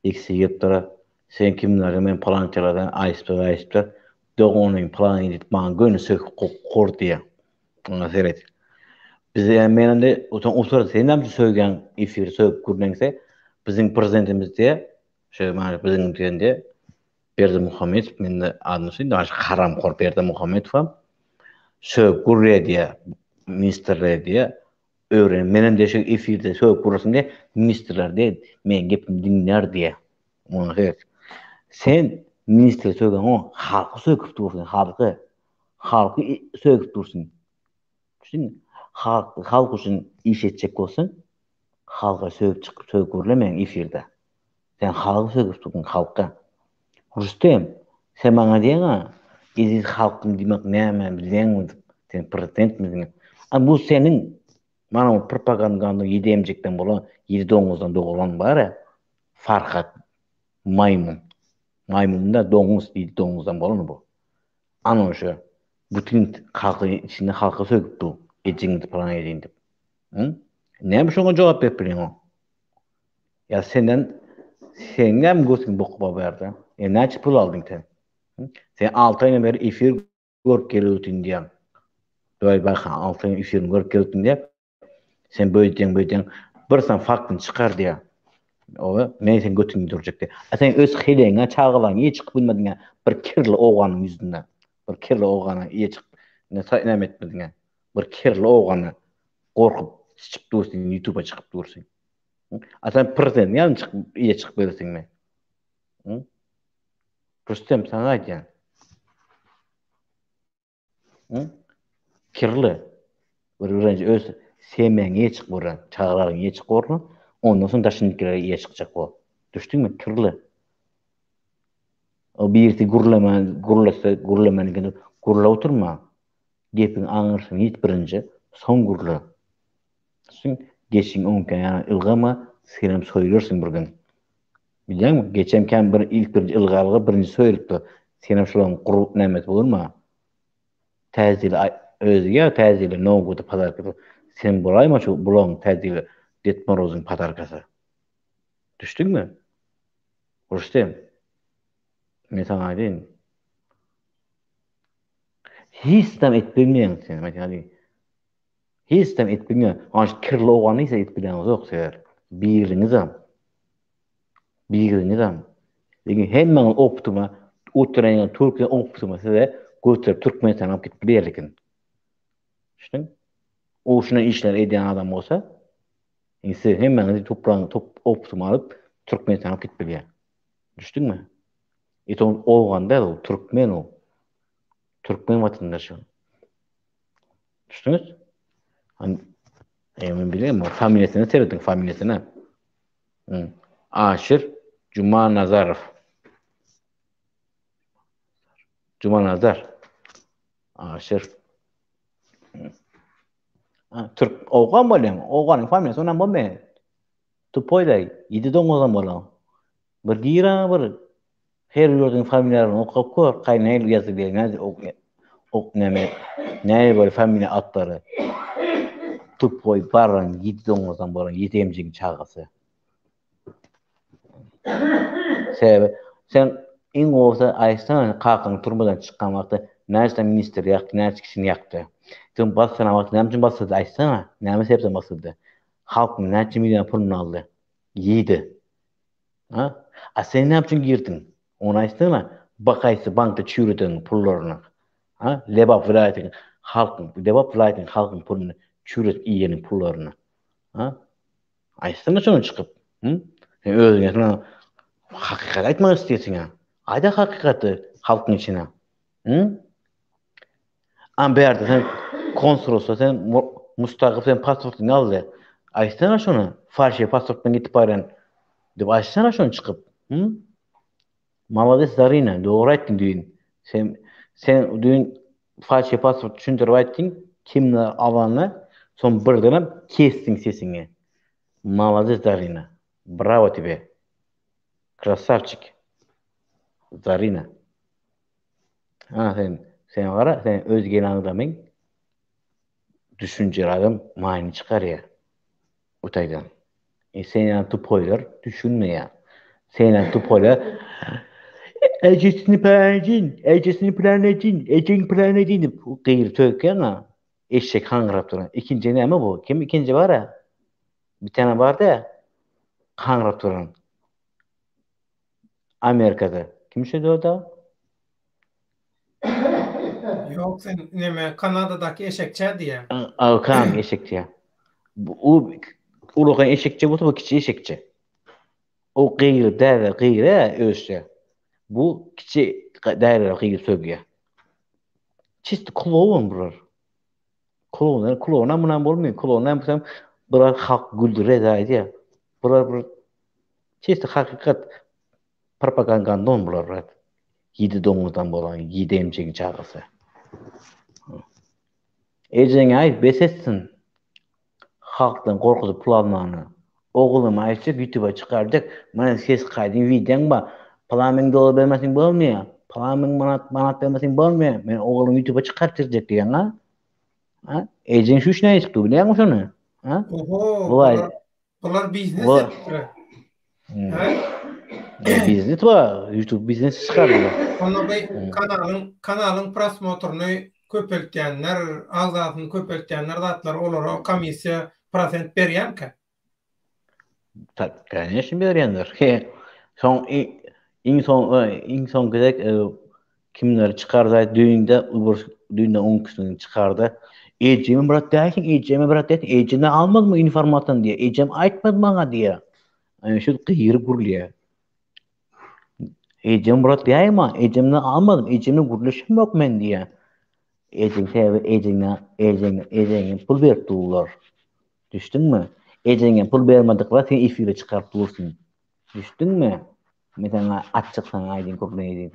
Eksi ýerdir. Sen kimleri men palançalardan aýsyp dogonyň plan edip maňa göni söküp gordy. Ona seret. Biz menende otur senden söýgen efir söküp gürlense bizim prezidentimiz bizim diýende Berdi Muhammedow mende adnysy daş haramkor Berdi Muhammedow söküp gürredi ministerler diye öğren. Menen de şu efirde söküp gürrasyn diye ministerler de men gepim dinler diye. Ona evet. Sen minister söýgen o halky söküp dursun, halky söküp dursun. Düşün, halk üçün iş etjek bolsaň, halka söküp gürlemeň efirde. Sen halky söküp dursun halka. Rüstem, sen maňa diýen, "Eziz halkym diýmek näme bilýäňmi?" Sen prezidentmiň. Bu senin mana propagandany ýedemjekden bolan, ýedi doňuzdan dogulan bar. Farhat maymun. Maymunda doňuz ýedi doňuzdan bolan bu. Ana şu bütün halky içinde halka söküp dur. Ejingdi plan edin dip. Näme şoňa jogap berýän o? Ya senden sengem gösün bokupa berdi. Näçe pul aldın sen? Sen 6 aýdan beri efir görüp gelýärdiň diýen. Doý baxa 6 aýdan efirini görüp gelýärdiň diýip sen böýdüň bir san faktyny çykar diýär. O men sen götüňi durjak diýär. Sen öz hileňe çağılan ýe çykyp bilmediň bir kirli oganyň ýüzünden. Bir kirli ogana ýe çykyp näme etmediň. Bir kirli ogany gorkup çykyp dursun YouTube'a çykyp dursun. Sen prezident ýa-ni çykyp ýe çykyp bersiňmi? Rüstem sana aýdýan. Kirli. Bir öğrenci öz semeňe çykyp boran, çağıraryň ýe çykyp boran, ondan soň daşynykilere ýe çykjak bol. Düşdiňmi? Kirli. O birisi gurulamaň gurula oturma. Gepin aňyrsyn hiç birinji, soň gurula. Şün geçiň oňka ýa ylgama senem söýlersiň bir gün. Bilýärmi? Geçemken ilk bir ylgalygy birinji söýülipdi. Senem şolaň gurup nämet bolurma? Täzeli özüge täzeli nogudy padarka. Sen bolayma şu bulan täzeli Detmorozyň padarkasy. Düşdiňmi? Rüstem. Men sana aýdyn. Hiç dem etbilmeýän sen, ýani. Hiç dem etbilmeýän. Aş kirli ogany ise etbilýän ýok seger. Bigiňizam. Lekin hemmeň optuma, oturan Türkiýe optuma size götürüp Türkmenistan alıp gitip berlikin. Düşdüň? O şuna işler edýän adam bolsa, ise hemmeňizi top optuma alıp Türkmenistan gitmeli. Düşdüňmi? Eton olganda o Türkmen o. Türkmen vatandaşı. Düşdüňiz? Hani men bilem, familiýasyny seredin, familiýasyny. Aşir Cuma Nazarov. Cuma Nazar. Aşir. Türk oğan bolýan, oğanyň familiýasy onan bolmaýar. Tupoyday, 7-9 bolan. Bir gira bir her ýerden familiýalaryny okup kör, gaýnaýyl ýazyp näze ok näme, näme bol familiýa atlary. Tupoy baran 7-9 bolan, ýetemjigi çagasy. Sen iň olsa aýsan kakyň turmadan çykkan wagtda näçe minister ýakdy, näçe kişini ýakdy. Sen basana wagtda näme üçin basdy aýsana, näme sebäpden basdy? Halk näçe million puluny aldy? Ýedi. A sen näme üçin girdin? Onu aýsana, bakaýsy bankda çürüdün pullaryny. Lebap vilayatyň halkyň pulunu çürüt iýenin pullaryny. Aýsana şonu çykyp. Sen özüňe hakykat aýtmak isleýärsiň. Aýda hakykaty halkyň içine. Berde sen konsulsa sen mustaqil sen pasportyny aldy. Aýsana şonu, farşy pasportdan gitip baran dep aýsana şonu çykyp. Malades Zarina, dogry aýtdyň diýin. Sen diýin farşy pasport düşündirip aýtdyň, kimler alany, son birden kesdiň sesiňi. Malades Zarina. Bravo тебе. Krasavчик. Zarina. Sen gara, sen özgeni anlamaň. Düşünjeli adam maýny çykarýar. Utaýdan. Sen tupoylar düşünmeýär. Sen tupoylar ejesini planedin. Gyýr tökýän eşek haňyrap duran. İkinji näme bu? Kim ikinji bara? Bir tane barda haňyrap duran. Amerikada. Kim şeýdi orada? Yok sen neme Kanada'daki eşekçe diye. Kan eşekçe. O ulugan eşekçe bu kiçi eşekçe. O gıyır ölçe. Bu kiçi daire gıyır sögüye. Çist kulağın burar. Kulağına mınan bolmuyor. Kulağına mınan burar halk güldüre daydı ya. Burar çist hakikat propagandandan bular. 7-9'dan bolan 7 emçegi çağısı. Ejeňe aýyp besetsin. Halkdan gorkuzyp planlany. Oğlum aýçy YouTube'a çykardyk. Mana ses gaýdyn videoň bar. Plan $1000 bermesiň bolmaýar. Plan manat bermesiň bolmaýar. Men oğlum YouTube'a çykartyrjak diýen Ejeň şu işine çykdy bilýärmi şonu? Oho. Bular biznes etdiler. Biznes var. YouTube biznes çykardylar. Onu kanalın prosmotoruny köpeltýänler, azatyny köpeltýänler zatlar olara komissiýa prosent berýärmi? Tabii, конечно berýänler. İnson gerek kimler çykardy düýünde 10 kişini çykardy. Ejemi birat däýsin, ejemden almadymy informasiýony diýe. Ejem aýtmady maňa diýe. Şu gyýr gurulýar. Ejem birat däýma, ejemden almadym, ejemden gurulýşym ýok men diýe. Ejeňe pul berdiler. Düşdüňmi? Ejeňe pul bermedikler sen efire çykaryp durursun. Düşdüňmi? Mesela açyksan aýdyn köpleýdi.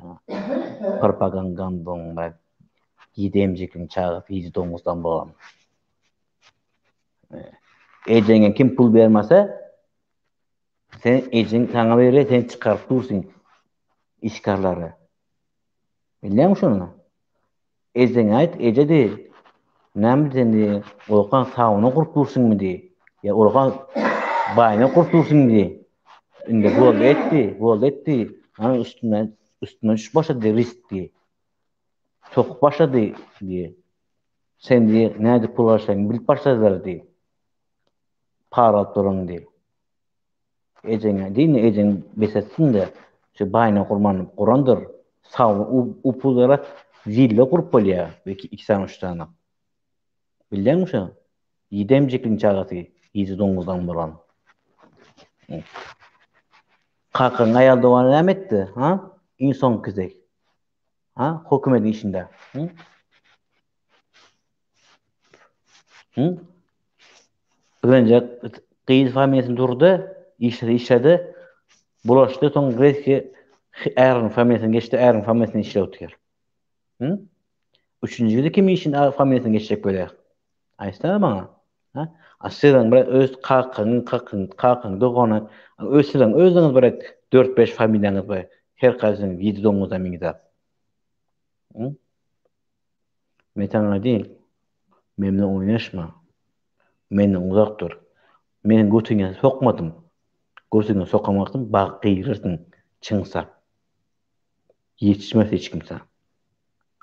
Propagandandan bak. Gidemjekliň çagyp 7-9'dan bolan. Ejeňe kim pul bermese sen ejeň taňa berer, sen çykaryp durursun işgarlary. Bilýärmi şonu? Ejeňe aýt, eje de näme diýdi? Olkan sawyny gurup dursunmy diýdi. Ya olkan baýny gurup dursunmy diýdi. Inde bol etdi. Ana üstünden düş başladı risk diýdi. Çok başladı diye. Sen diye näde pul alsaň bilip başladylar diye. Para durun diye. Ejeň besetsin de şu baýna gurmanyp gurandyr. Sağ u pullara zille gurup bolýar. Belki 2-3 tane. Bilýärmi şu? Ýedemjekliň çagasy 7-9'dan bolan. Kakın ayalda olan ne etti? Ha? İnsan kızı. Ha? Hükümetin işinde. Hı? Hı? Önce kıyız familiyasını durdu. İşledi. Bulaştı. Son Greski Er'in familiyasını geçti. Er'in familiyasını işle oturuyor. Hı? Üçüncü yılda kimi işin familiyasını geçecek böyle? Aysana bana. Ha? Asya'dan böyle öz kakın doğanı özünüz böyle 4-5 familyanız böyle. Her kaysının 7-9 amigda. Hı? Metana değil. Memnun oynaşma. Menden uzak dur. Menin götüňe sokmadım. Götüňe sokamaktım, bak kıyırırsın. Çıngsa. Yetişmez hiç kimse.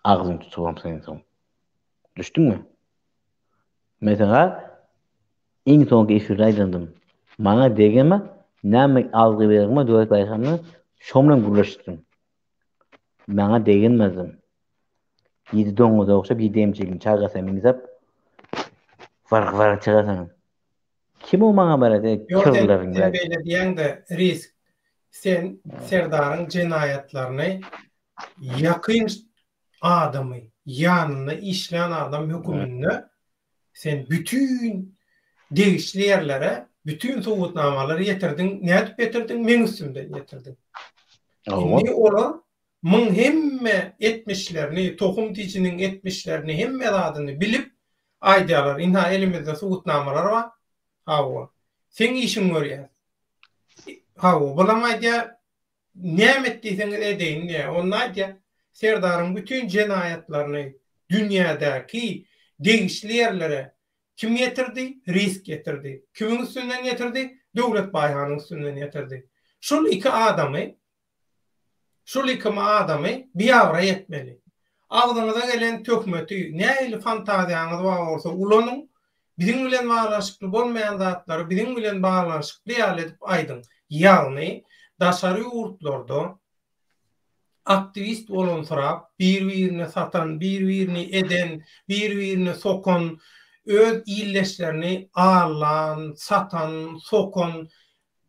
Ağzını tutuvam senin son. Düştün mü? Mesela en sonki efirde aylandım. Bana degeme näme algı berme döwet baygamny şomlan gurlaşdym. Bana degenmezdim. 7-9 okşap 7 emçegin çağgasam imzap var çağgasam. Kim o bana barada Yo kirlerin sen bilen? beýle diýende risk. Sen Serdaryň jinayetlerini yakyn adamy, ýanyna işleýän adam hökümünde sen bütün degişli yerlere, bütün sowutnamalary ýetirdiň. Nädip ýetirdiň? Men üstümden ýetirdiň. Inni olar myň hemme etmişlerini, tohum tijiniň etmişlerini, hemme adyny bilip aýdýarlar. Inha elimizde sowutnamalar bar. Hawa. Sen işin görýär. Hawa, bulam aýdýar, näme etdiňiz edeýin diýär. Onu aýdýar. Serdaryň bütün jinayetlerini dünýädäki degişli yerlere kim getirdi? Risk getirdi. Kimin üstünden getirdi? Döwlet baýhanyň üstünden getirdi. Şol iki adamy biýawra etmeli. Agdyňyza gelen tökmeti, näili fantaziýaňyz bar bolsa, ulanyň biziň bilen baglanşykly bolmaýan zatlary biziň bilen baglanşykly ýaly edip aýdyň. Ýagny daşary ýurtlarda aktivist bolan sorap, bir-birine satan, bir-birini eden, bir-birine sokan, öz illeşlerini alan, satan, sokan,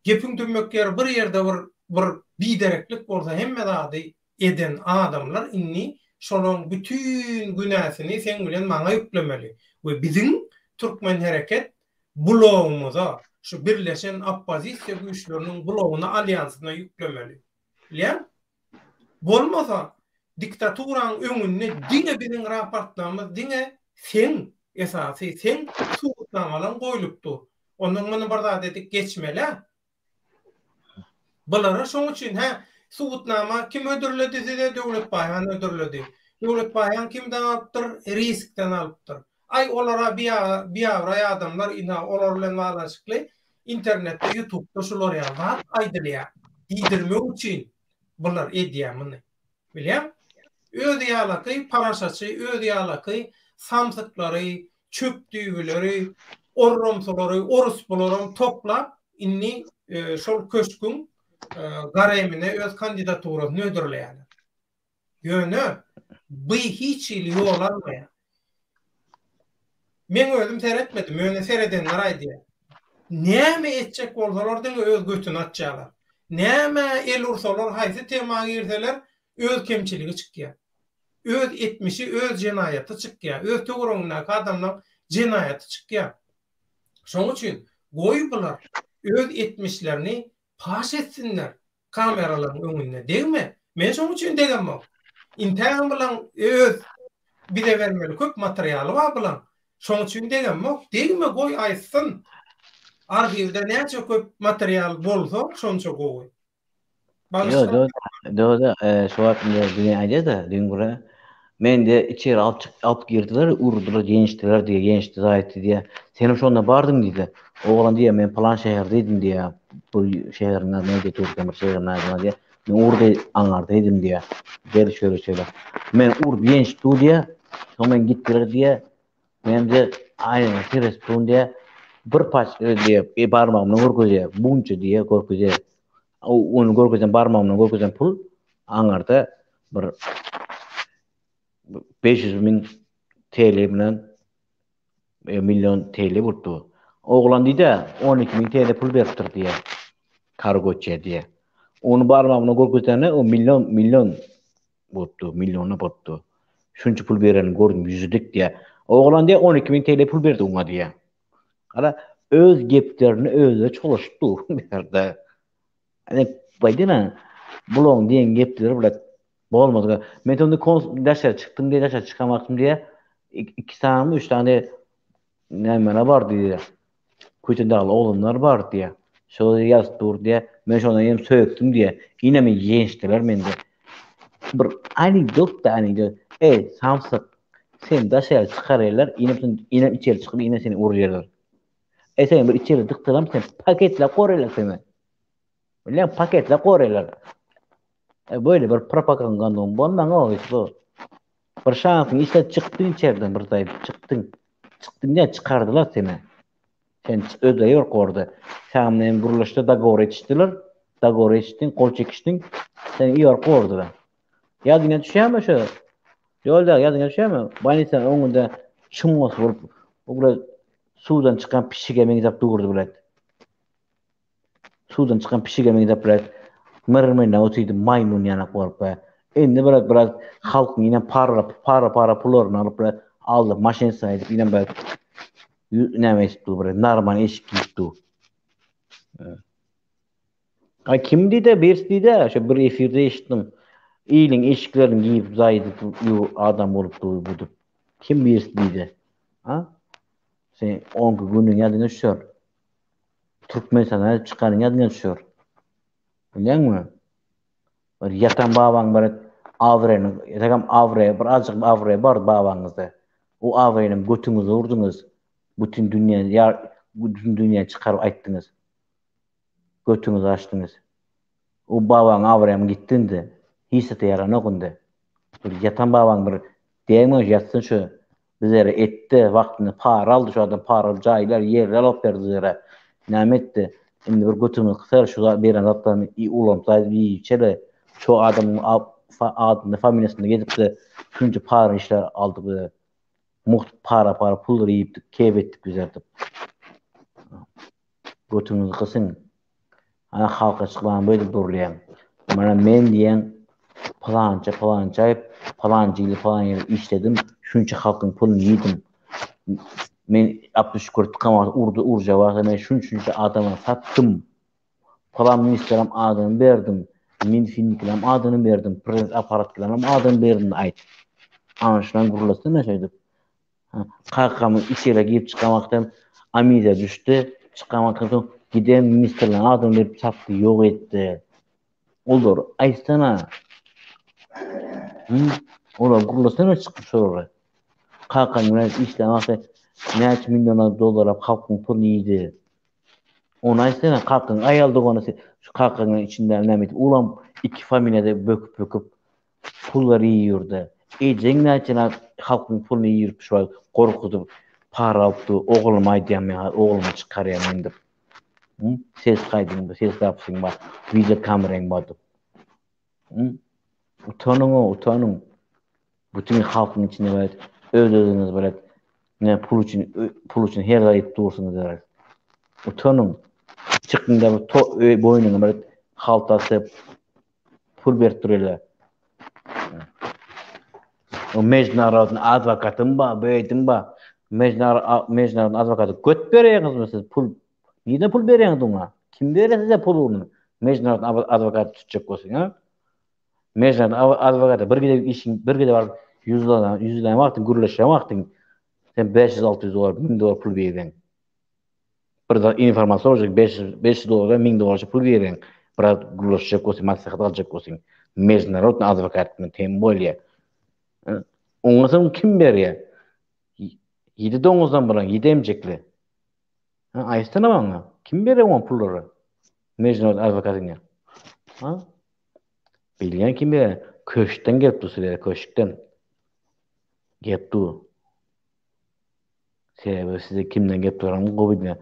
gepin dönmekler bir yerde bir bidereklik bolsa hemme zady eden adamlar inni şolon bütün günäsini sen bilen maňa ýüklemeli. We biziň Türkmen hereket blogumyza şu birleşen oppozisiýa güýçleriniň bloguny alýansyna ýüklemeli. Bilýän? Bolmasa diktaturan öňünde diňe biziň raportlarymyz diňe sen esasy sen suwutnamalar goýulupdy. Ondan mana bir zat edip geçmeli. Bulara şoň üçin suwutnama kim ödürledi diýse döwlet baýhany ödürledi. Döwlet baýhan kimden alypdyr? Riskden alypdyr. Ay olara biýawra adamlar ina olar bilen baglanşykly internetde, YouTube'da şolar ýazar, aýdylýar. Diýdirmek üçin bular edýärmini. Bilýän? Öz ýalaky paraşaçy, öz ýalaky samsyklary, çöp düýgüleri, orromsolary, oruspolaryň toplap inni şol köşkün garemine öz kandidaturasyny ödürleýärler. Ýöne bu hiç il ýolanmaýar. Men özüm seretmedim, öňe seredenler aýdýar. Näme etjek bolsalar diňe öz götüni atjalar. Näme el ursalar, haýsy tema girseler öz kemçiligi çykýar. Öz etmişi, öz jinayety çykýar. Öz töwereňindäki adamlaryň jinayety çykýar. Şoň üçin goý bular öz etmişlerini paş etsinler kameraların öňünde, diýme? Men şoň üçin degenmek. İnternet bilen öz bize vermeli köp materialy bar bilen. Şoň üçin degenmek, diýme goý aýsyn. Arhivde näçe köp material bolsa, şonça goý. Yo, şu wagtynda diýen aýdýar da, diňgure. Men de içeri alıp girdiler, urdular, gençtiler diye, gençti zaýetdi diye. Senim şonda bardyň diýdi. Oğlan diye men plan şäherde edim diye. Bu şäherden näde Türkiýe bir şäherden diye. Men urda aňarda edim diye. Gel şöyle. Men urd genç tu diye. Şoňdan gitdiler diye. Men de aýyna seres tu diye. Bir paç diye barmagymla görkezýär. Bunça diye görkezýär. Onu görkezden barmagymla görkezden pul aňarda bir 500.000 TL bilen milyon TL burdu. Oğlan diýdi 12.000 TL pul beripdir diye. Kargoçya diye. Onu barmağına görkezene o milyon bottu, milyona bottu. Şunça pul beren gördüm yüzüdük diye. Oğlan diye 12.000 TL pul berdi ona diye. Ara öz geplerini özü çalıştı berde. Hani baydına bulon diyen gepleri bile olmadı. Men onu dışarı çıktım diye dışarı çıkamaktım diye 2 tane 3 tane ne var diye. Kötündağlı oğlumlar var diye. Şöyle yaz dur diye. Men şona yem söktüm diye. Yine mi gençtiler mende. Bir anekdot da anekdot. Samsa sen dışarı çıkarırlar. Yine içeri çıkıp yine seni uğrayırlar. Sen bir içeri tıktıram sen paketle koyarlar seni. Öyle paketle koyarlar. Böyle bir propaganda bundan o işte. Bir şansın işte çıktın içeriden bir tay çıktın. Çıktın diye çıkardılar seni. Sen öde yok orada. Sen burlaşta da gore içtiler. Da gore içtin, kol çekiştin. Sen yok orada. Yadına düşüyor mu şu? Yolda yadına düşüyor mu? Bani sen onunda çımos vurup bu sudan çıkan pişik emeği de durdu bile. Sudan çıkan pişik emeği de bile. Mırmırına otuydu maymun yana korpa. Endi biraz halkın yine para pullarını alıp bile aldı maşin saydık yine böyle nemesti böyle narman eşik gitti. Kimdi de birisi de şu bir efirde işittim. İyilin eşiklerini giyip zaydı adam olup budu. Kim birisi dedi. Ha? Sen 10 günün yadına düşüyor. Türkmenistan'a çıkanın yadına düşüyor. Biliyor musun? Bir yatan baban var. Avrenin, yatan avre, bir azıcık avre var babanızda. O avrenin götünüzü vurdunuz. Bütün dünya çıkarıp ayttınız. Götünüzü açtınız. O baban avrem gittindi. Hisete yaran okundu. Bir yatan baban bir değme yatsın şu. Bizlere etti vaktini para aldı şu adam para caylar yerler alıp verdi bizlere. Nimetti. Şimdi bir götümüz kısar şu beren atlarını iyi ulam saydı iyi çele. Şu adamın adını familyasını gezip de şunca para işler aldı bu. Para pulları yiyip keybettik güzeldi. Götümüz kısın. Ana halka çıkman böyle durlayan. Bana men diyen falanca falan yeri işledim. Şunca halkın pulunu yedim. Men Abdüşşükür tıkama urca var. Men şunca adama sattım. Falan ministerim adını verdim. Min finniklerim adını verdim. Prezident aparatlarım adını verdim ayt. Anlaşılan gurulasın ne şeydi. Kalkamın içeri girip çıkamaktan amize düştü. Çıkamaktan giden ministerlerin adını verip sattı. Yok etti. Olur. Aytsana. Ola gurulasın çıkıp sonra. Kalkamın işlemaktan neç milyona dolara halkın pulunu yedi. Onu aytsana kalkın ayaldı onu şu kalkının içinden nemeti. Ulan 2 familyada böküp pulları yiyordu. Cengnetçiler halkın pulunu yiyip şu korkudu. Para aldı. Oğlum aydiyam ya. Oğlum çıkarayım dip. Ses kaydında, ses yapsın bak. Video kamerayın badı. Utanın. Bütün halkın içinde böyle öldürdünüz böyle. Ne pul için her ayıp dursunuz der. Utanın. Çıktın da boynuna böyle haltası pul bertürele. O mecnaratın advokatın ba, beydim ba. Mecnaratın advokatı göt bereyiniz mi siz pul? Niye pul bereyiniz ona? Kim verir size pulunu? Mecnaratın advokatı tutacak olsun ha? Mecnaratın advokatı bir gide var 100 dolar vaktin gürleşen vaktin sen 500-600 dolar, 1000 dolar pul verin. Bir da informasyon olacak 500 dolar, 1000 dolar pul verin. Bir gürleşecek olsun, maslahat alacak olsun. Mecnaratın advokatının tembolya. Oňasam kim berýär? 7 doňuzdan bolan 7 emjekli. Aýstana baňa. Kim berýär o pullary? Mejnun adwokatyňa. Ha? Bilýän kim berýär? Köşkden gelipdi süle, köşkden. Gelipdi. Sebäbi size kimden gelip duran goýdy.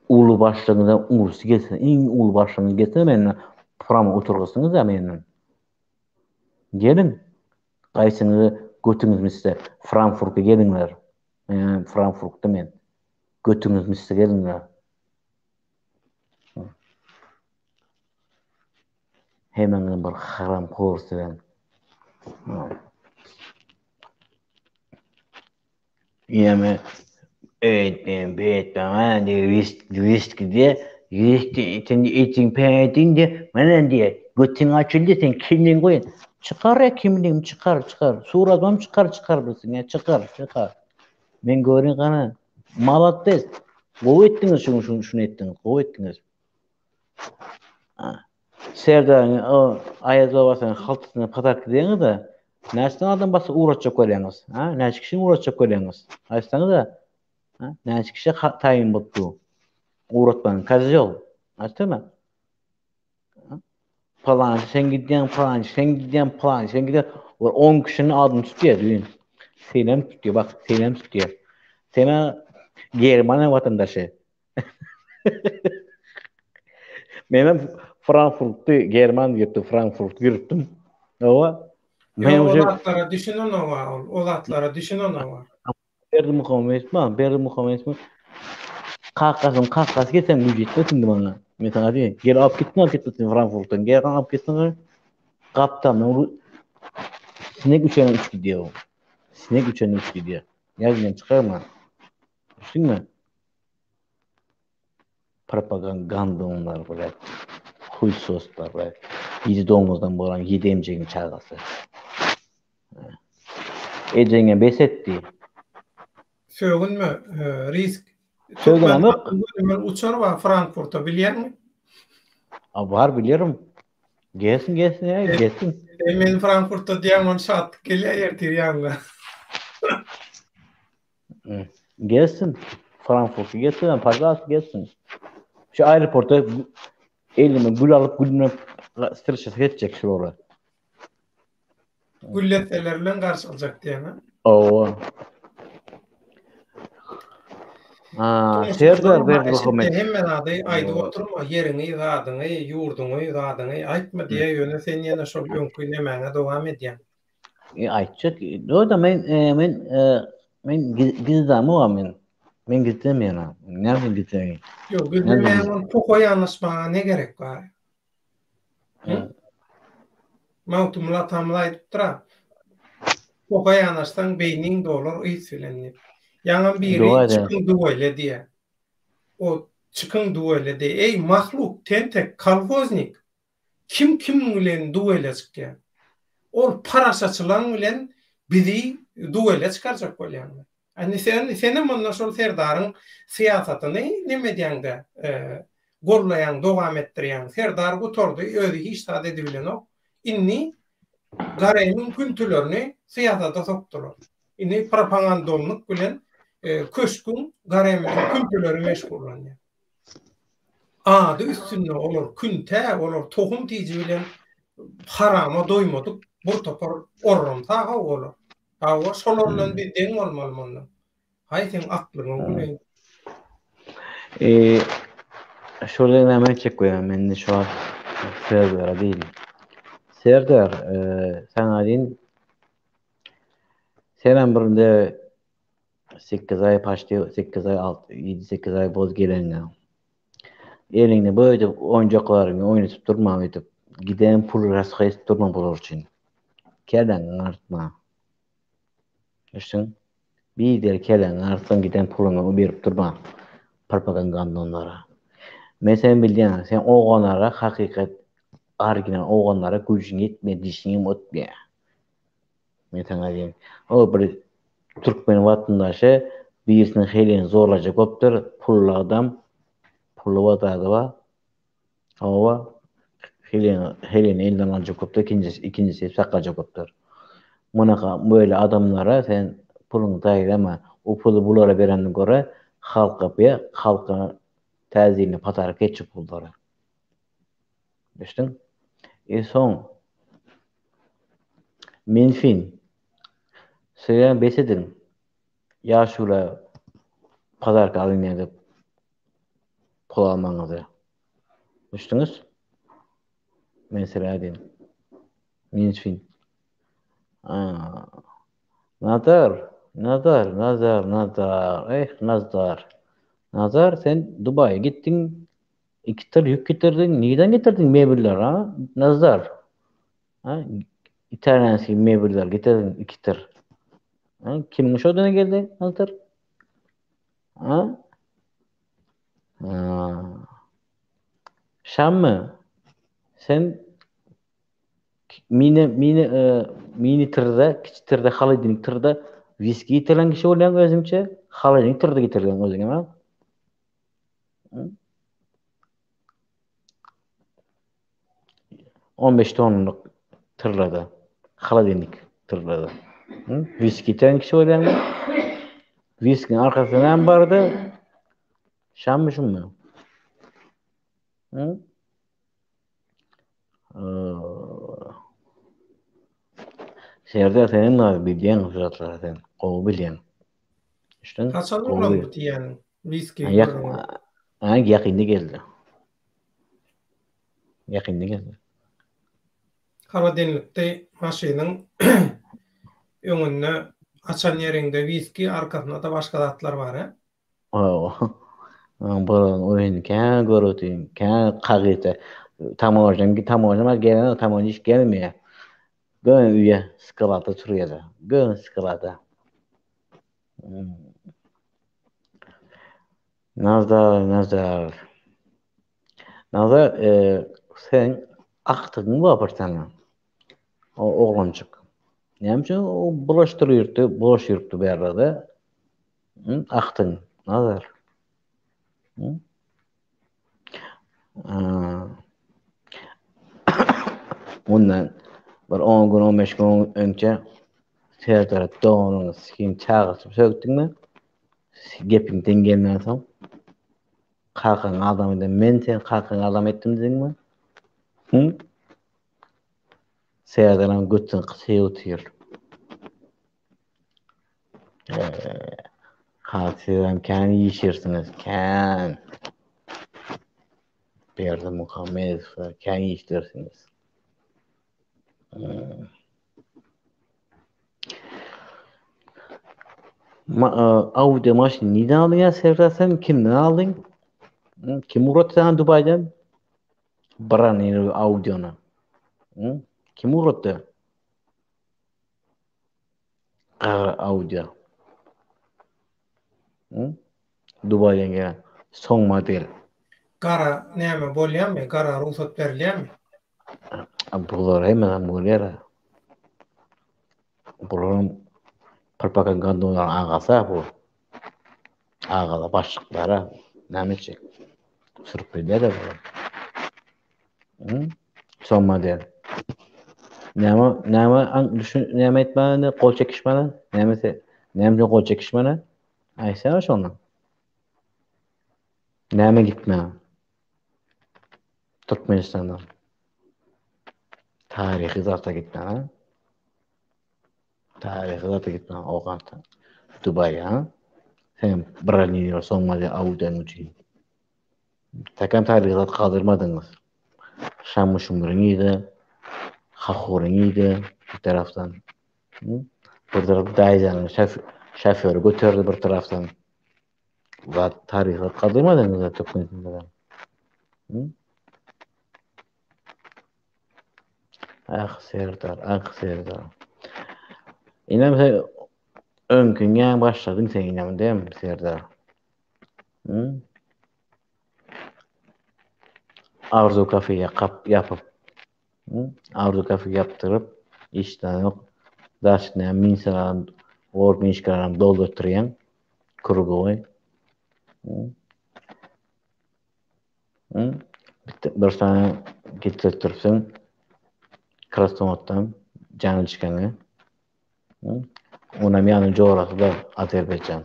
Ulu başlygydan ursy gelsin, iň ulu başlygyny gelsin meni prama oturgysyňyz da meni. Gelin. Gaýsyňyzy götüňiz misle Frankfurt'a gelinler. Frankfurt'ta men. Götüňiz misle gelinler. hemen bir haram korsan. Yeme ben de risk diye için pedin de menen diye götün açıldı sen kimliğin koyun. Çıkar ya kimliğim çıkar. Suratım çıkar bilsin ya çıkar. Men görün kana malattes. Gov ettiniz şunu ettiniz. Gov ettiniz. Serdar'ın o Ayazova'sının haltısına patak diýeni de näçe adam basa uğraşacak bolýaňyz. Näçe kişi uğraşacak bolýaňyz. Aýtsaňyz da, näçe kişi taýin bolupdy. Uğratmaň kazy ýok. Aýtdymy? Falan sen gidýän plan, sen gidýän 10 kişinin adyny tutýar diýin. Senem tutýar, bak, senem tutýar. Sena Germaniýa watandaşy. Menem Frankfurt'ta German ýurtda Frankfurt ýurtdum. Owa men Yo, uje olatlara düşünen o var. Olatlara düşünen o var. Berdi Muhammed mi? Kakasy getsem güýjetmedi bana. Men sana diýen, gel alıp gitme Frankfurtdan. Gel alıp gitme. Kaptan sinek üçen üç gidiyor. Sinek üçen üç gidiyor. Yazdan çıkarma. Düşünme. Propaganda onlar böyle. Huysuzlar böyle. Yedi domuzdan bolan yedi emceğin çağası. Eceğine besetti. Sögünme, risk. Sögünem yok. Uçar var Frankfurt'a bilýär mi? Var biliyorum. Gelsin ya gelsin. Men Frankfurt'ta diýen şat gelýär ýertir Gelsin. Frankfurt'a gelsin. Paris gelsin. Şu aeroporta elime gül alıp gülüne sırışıp geçecek şu oraya. Gülletseler bilen garşylacak diýen. Oo. Serdar berdi Muhammed. Hemen ady aýdy oturma, ýeriňi, zadyňy, ýurduňy, aýtma diýe ýöne sen ýene şol öňkü nemäňe dowam edýän. Aýtjak. Doda men gizdämi wa men. Men gizdemeýän. Näme gizdemeýän? Ýok, gizdemeýän pokoý ýanyşmaga ne gerek bar? Mawtumla tamlaýdyp tura. Pokoý ýanyşsaň beýniň dolar ýyt bilen. Yaňam biri çıkın duwele diye. O çıkın duwele diye. Ey mahluk, tentek, kalvoznik. Kim bilen duwele çykýar? Ol parasaçylan bilen bizi duwele çykarjak bolýar. Ani senem ondan şol Serdaryň siýasatyny neme diýende gorlayan, dowam etdirýän. Serdar bu tordy özü hiç tat edibilen ok. Inni gareýyň küntülerini siýasata sokdular. Inni propagandallyk bilen köşkün gareýyň küntüleri meşgullanýar. Ady üstünde olur künte, olur tohum tiýji bilen harama doýmadyk. Bu topar orrum taha olur. Awa şolar bilen bir deň bolmaly mundan. Hay sen aklyňy bilen. Şurada näme çekýär men şu an Serdar diýil. Serdar, sen adin senem birinde 8 ay paşdy, 8 ay 7-8 ay boz gelenler. Eliňde böyle oyuncaklaryny oynatyp durma edip, giden pul rasxaýyp durma bolar üçin. Kelen artma. Düşün. Bir der kelen artsan giden puluny berip durma. Propaganda onlara. Mesela bildiğin, sen oğanlara hakikat, arginan oğanlara gücün yetme, dişinin ötmeye. Mesela diyeyim, o bir Türkmen vatandaşı birisinin helini zorlayacak optur, pullu adam, pullu vatandaşı var, ama helini elden alacak optur, ikincisi saklayacak optur. Buna böyle adamlara sen pulunu dayır ama o pulu bulara verenden göre halka täzini patarık geçip buldular. Düştün? Son menfin sen besedin yaşula patarık alın edip pul almaňyzy. Düştüňiz? Mesela edin. Menfin. Nazar. Nazar, sen Dubai'ye gittin, 2 tır yük getirdin. Neden getirdin mebiller ha? Nazar. Ha? İtalyanski mebiller getirdin 2 tır. Ha? Kimin şodana geldi? Nazar. Ha? Ha. Şam mı? Sen mini tırda, kiçik tırda, haledinik tırda viski getiren kişi olan özümçe haledinik tırda getirgen özüň ama. 15 tonluk tırlarda, haledinik tırlarda. Viski getiren kişi olan viskinin arkasından bardı. Şam mı şun mu? Hı? Serde senin var bildiğin hususatlar sen. O bildiğin. İşte Haçan o ulan bildiğin. bu diýen whisky Yak, görüňe. yakında geldi. Yakında geldi. Karadenlikde maşynyň öňünde açan ýerinde whisky, arkasynda da başga zatlar bar ha. Buran oyun kän görütin, kän qagyta. Tamojam gelen tamoj iş gelmeýär. Gön üye skylata turýar. Gön skylata. Nazar. Sen aktyň barpyrtana. O oglançyk. Näme o boş ýurtdy berdi. Aktyň. Nazar. Bundan bir 10 gün 15 gün önce teatr donu kim çağırıp söktüňmi? Gepiň dengelmän soň kalkan adam edin men sen kalkan adam etdim diňmi? Seýadan götüň kysy otyr. Hatyram kän ýişirsiniz, kän. Berdi Muhammed kän ýişirsiniz. Audio maşyny niden alýan serdasen kimden aldyň? Kim uratdy Dubaydan? Brany audiony. Kim uratdy? Audio. Dubaydan gelen son model. Gara näme bolýarmy? Gara ruhsat berilýärmi? Bular hemen bolýar. Bularym propagandadan agasa bu. Agala başlıklara nämeçek. Sürprizler de var. Son model. Näme etmeni kol çekişmeni? Näme kol çekişmeni? Aýsa şonu. Näme gitme? Türkmenistandan. Tarihi zata gitme ha? Tarihi zata gitme oğanta. Dubai ha? Sen Brani son model Audi'nin uçuyu. Takan tarihi zat kaldırmadınız. Şamuşumurun iyiydi. Hakurun iyiydi. Bir taraftan. Bir taraftan Daijan'ın şoförü götürdü bir taraftan. Zat tarihi zat kaldırmadınız da Türkmenistan'dan. Serdar. İnem sen öňküňe başladın sen inem dem Serdar. Arzu kafeye yapıp. Arzu kafe yaptırıp işten yok. Daşna minsalan workbench'laram doldurýan. Kurugoy. Bir tane getirtirsin. Krasnodar'dan canı çıkanı. Ona miyanın coğrafyada da Azerbaycan.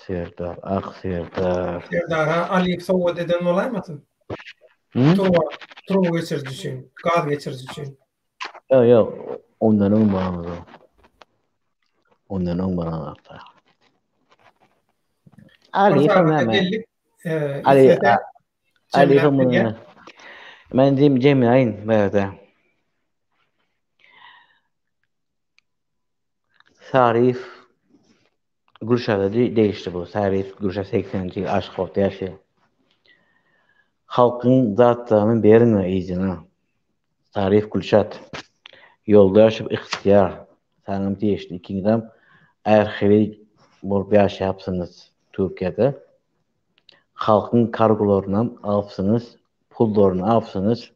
Serdar. Serdara Aliyev sowgat eden olaýmasyn? Truva geçirdi üçin, gaz geçirdi üçin. Yo, ondan öň barada. Ali näme? Ali men diýim Cemil aýyn berdi. Sarif Gülşah'da değişti bu. Sarif Gülşah 80-nji ýyl aşk bolup ýaşaýar. Halkyň zatlaryny berme ýyzyna. Sarif Gülşat. Ýoldaşyp ihtiýar. Saňam değişdi. Ikiňdem ähiri bolup ýaşaýapsyňyz Türkiýede. Halkyň kargularyny alypsyňyz, pullaryny alypsyňyz,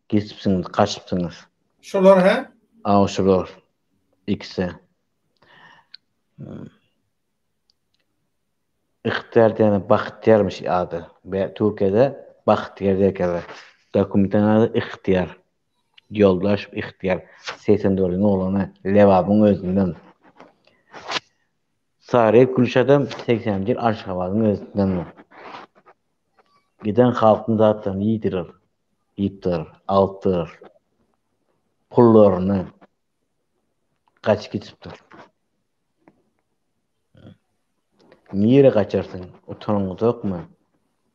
geçipsiňiz, kaçypsyňyz. Şolar ha? Şolar. İkisi. İhtiyar diýeni Bahtyarmyş ady. Ve Türkiýede Bahtyar diýerler. Dokumentin ady ihtiýar. Ýoldaş ihtiýar. 84-nji oglany Lewabyň özünden. Sarif Gülşadam 80-nji ýyl Aşgabatyň özünden. Giden halkyň zatlaryny ýitirir. Altyr. Pullaryny kaç geçipdir. Niýe kaçarsyň? Utanyňyz ýokmy?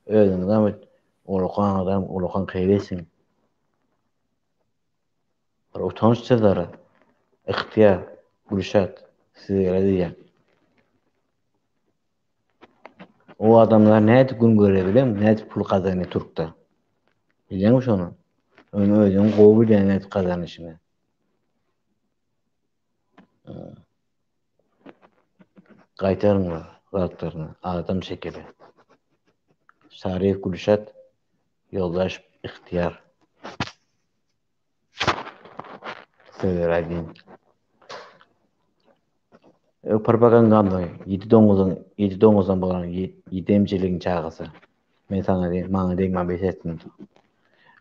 Özüňizem ulukan adam, ulukan keýlesin. Bir utanç çözeri. İhtiyar, Gülşat, sizlere diýen. O adamlar näde gün görebilem, näde pul kazanýar Türkde. Bilýärmi şonu? Öňe özüň gowy bilen näde kazanyşyny. Gaýtaryňlar zatlaryny, adam şekeli. Sarif Gülşat, ýoldaş ihtiýar. Söýlerädin. Propaganda 7-9'dan bolan ýedemjiligiň çagasy. Men saňa diýen, maňa diýen besetdim.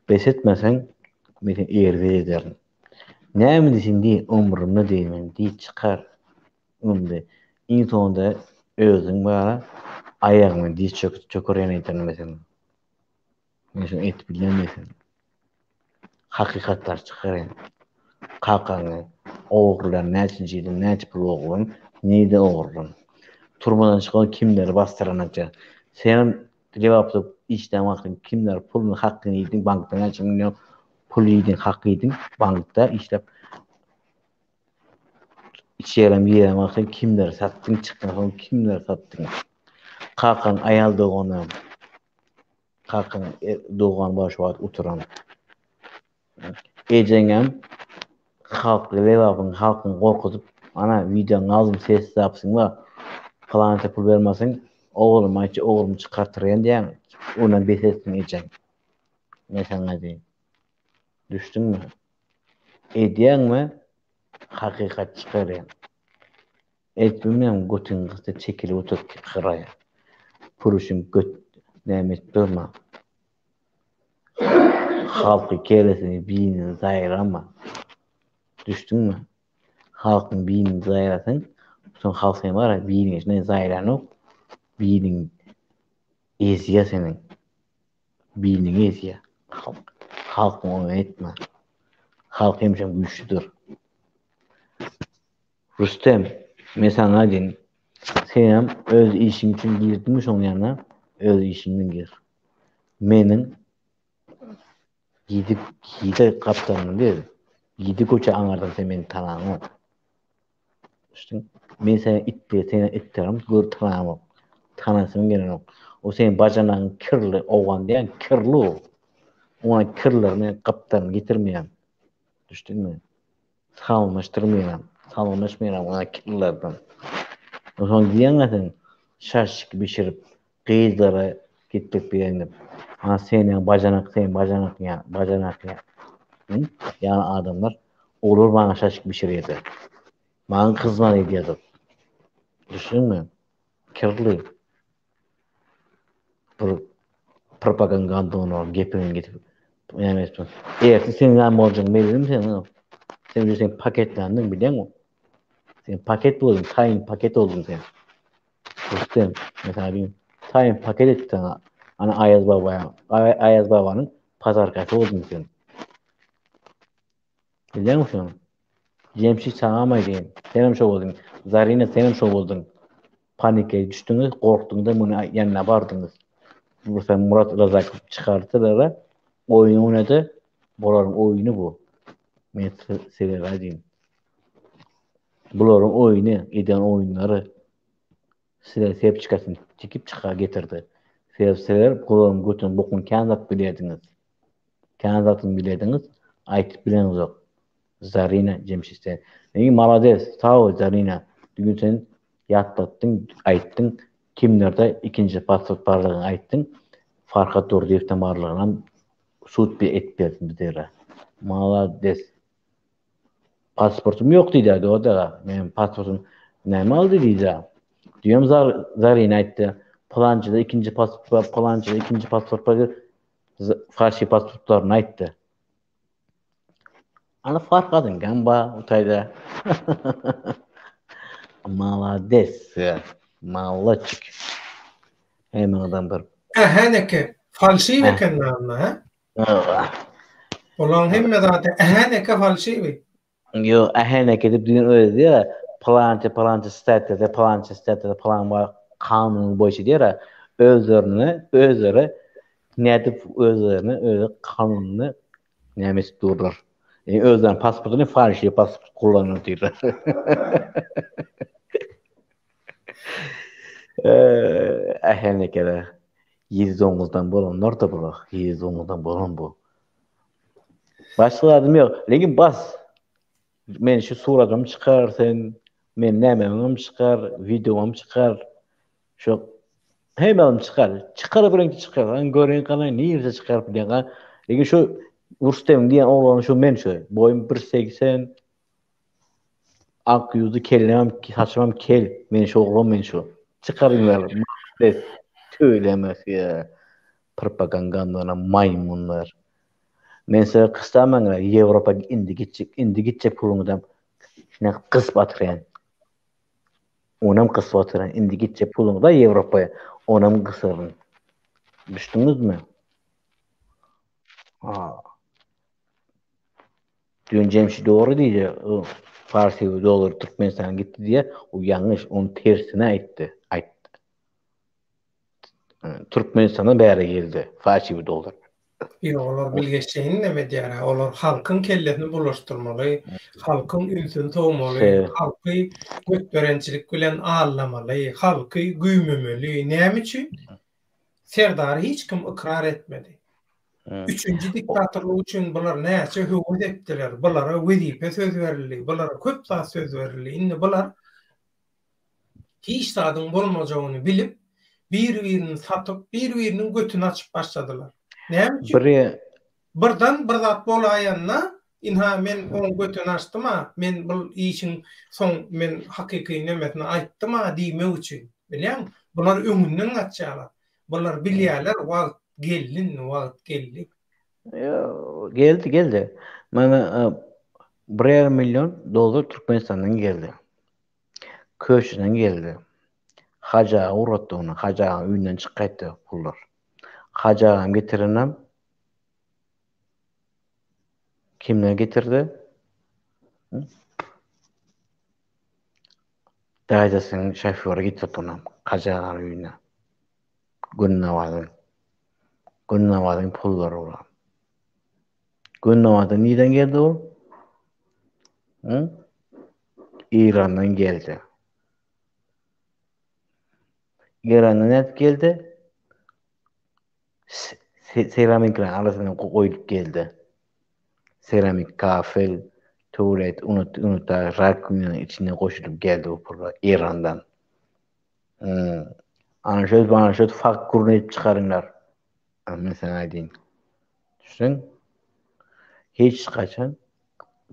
Besetmeseň, men ýerde ederim. Näme diýsin diýen, ömrümni diýmen, diýip çykar. Ömrümde iň sonunda özüň bara aýagyny diýip çökürýän eden mesela. Men şonu etip bilmeýsin. Hakykatlar çykar. Kakany, oğurlar näçinjidi, näçe pul oğurlan, näde oğurlan. Turmadan çykan kimler bastyranaja. Sen cevaply işden wagtyn kimler puluny hakkyny ýediň, bankdan näçe pul ýediň, hak ýediň, bankda işlep içerem ýerem wagtyn kimler satdyň, çykan kimler satdyň. Kakan aýal dogany, kakan dogan baş wagt oturan. Ejeňem halk Lewabyň halkyny gorkutup, ana videoňy aldım, ses zapsyňmy, falanta pul bermeseň, oglum aýtdy, oglum çykartyrýan diýen, ona besetsin ejeň. Men saňa diýen. Düşdüňmi? Edýäňmi? Hakykat çykarýan. Etmem götüň gysy çekilip oturup kıraýa. Puruşum göt nämet durma. Halky kelesini biýini zaýrama. Düşdüňmi? Halkyň biýini zaýrasaň, soň halkyň bara biýini ne zaýranyp, biýiniň ezýä seniň. Biýiniň ezýä. Halkyň onu etme. Halk hemşem güçlüdür. Rüstem, men saňa diýen, sen öz işiň üçin girdimmi şoň ýanyna? Öz işiňden gir. Meniň Gidi kaptanım der. Gidi koça aňardan sen meni tanaňy. İşte men seni itlerim, gör tanaňy. Tanasyň gelen o senin bajanaň kirli owan diýen kirli o. Ona kirlerini kaptan getirmeýän. Düşdüňmi? Salmaşdyrmaýan. Salmaşmaýan ona kirlerden. O şoň diýeňäsin şaşyk bişirip gyzlara gitmek beýenip. Ha senin bajanak ya. Yani adamlar olur bana şaşık bir şey yedi. Bana kızman ediyordu. Düşünme. Kirli. Propaganda onu gepini getirip. Yani eğer senin nam olacağını bilirim sen paketlendin biliyor musun? Sen paket oldun. Tayin paket oldun sen. İşte mesela bir tayin paket etti sana. Ana Ayaz Baba'nın pazarkası oldun sen. Biliyor musun? Cemşik sana diyeyim. Senem şov oldun. Zarina senem şov oldun. Panike düştünüz, korktuğunda bunu yanına bardınız. Bursa Murat Razak çıkarttılar. Oyunu oynadı. Bunların oyunu bu. Ben size diyeyim. Bunların oyunu, eden oyunları Size sepçikasını çekip çıka getirdi. Sevseler kulağım götün bokun kanat bilediniz. Kanatını bilediniz. Aytıp bileniz yok. Zarina Cemşiste. Neyi malades. Sağ ol Zarina. Bugün sen yatlattın, ayttın. Kimlerde ikinci pasport barlığını ayttın. Farka doğru deften barlığından suut bir et verdin bizlere. Malades. Pasportum yok dedi o da. Benim pasportum ne aldı dedi. Diyorum Zarina ayttı. Palancıda ikinci pasport var, palancıda ikinci pasport var. Farşi pasportlarını ayttı. Ana farkadın gamba utayda. Malades. Malaçık. Hemen adam bir. Eheneke falşi Eh. eken namı ha? Ah. Olan hemme zaten eheneke falşi mi? Yo ahenek edip düğün öyle diyor ya. Palanca statüde plan var. Kanun boyunca diyor ya. Özleri ne edip özlerini öyle kanununu nemesi durur. Özlerin pasportunu farşi pasport kullanır diyor. Ahenekede. Yüzdomuzdan bolan da bırak. Yüzdomuzdan bolan bu. Başka adım yok. Lakin bas. Men şu suratımı çıkar sen. Men nememim çıkar. Videom çıkar. Şu hemen çıkar. Çıkar bir çıkar. Lan görün kalan neyse çıkar bilen. Lakin şu Urstem diyen oğlan şu men şu. Boyum 1.80. Ak yüzü kellemem, saçmam kel. Men şu oğlan men şu. Çıkarınlar. Söylemez ya. Propagandana maymunlar. Men size kıstamanlar Avrupa indi gidecek pulundan. Şuna kız batıran. Onam kız batıran. Indi gidecek pulunu da Avrupa'ya. Onam kısırın. Düştünüz mü? Dün Cemşi doğru diyece. Farsi dolar Türkmenistan'a gitti diye o yanlış. Onun tersine ayttı. Türkmenistan'a beri geldi. Farsi dolar. Olar bilgeçeğin neme diyara? Olar halkın kellesini bulaştırmalı, halkın ünsünü soğumalı, halkı götberençilik bilen ağırlamalı, halkı güymemeli. Näme üçin? Serdar hiç kim ikrar etmedi. Üçüncü diktatörlük üçün bular näçe hüquq etdiler. Bulara wezipe söz berildi, bulara köp zat söz berildi. Indi bular hiç zadyň bolmajagyny bilip, bir-birini satyp, bir-biriniň götüni açyp başladylar. Näme üçin? Birdan bir zat bolaýanna inha men oň götüni açdyma, men bu işin soň men hakyky nemetini aýtdyma diýmek üçin. Bilýän? Bular öňünden açýarlar. Bular bilýärler wagt geldi. Geldi. Mana $1,5 milyon Türkmenistan'dan geldi. Köşüden geldi. Haca uğrattı onu. Haca üyünden çıkaydı pullar. Haca getirinem. Kimler getirdi? Dayadasının şoförü getirdi onu. Haca'nın üyüne. Günnavadın pulları olan. Günnavada neden geldi o? İran'dan geldi. İran'dan net geldi. Seramikler arasından koyup geldi. Seramik, kafel, tuvalet, unuta, rakının içine koşulup geldi o pullar İran'dan. Bana şöyle fark kurunayıp çıkarınlar. Ben sana diyeyim. Düşün. Hiç kaçan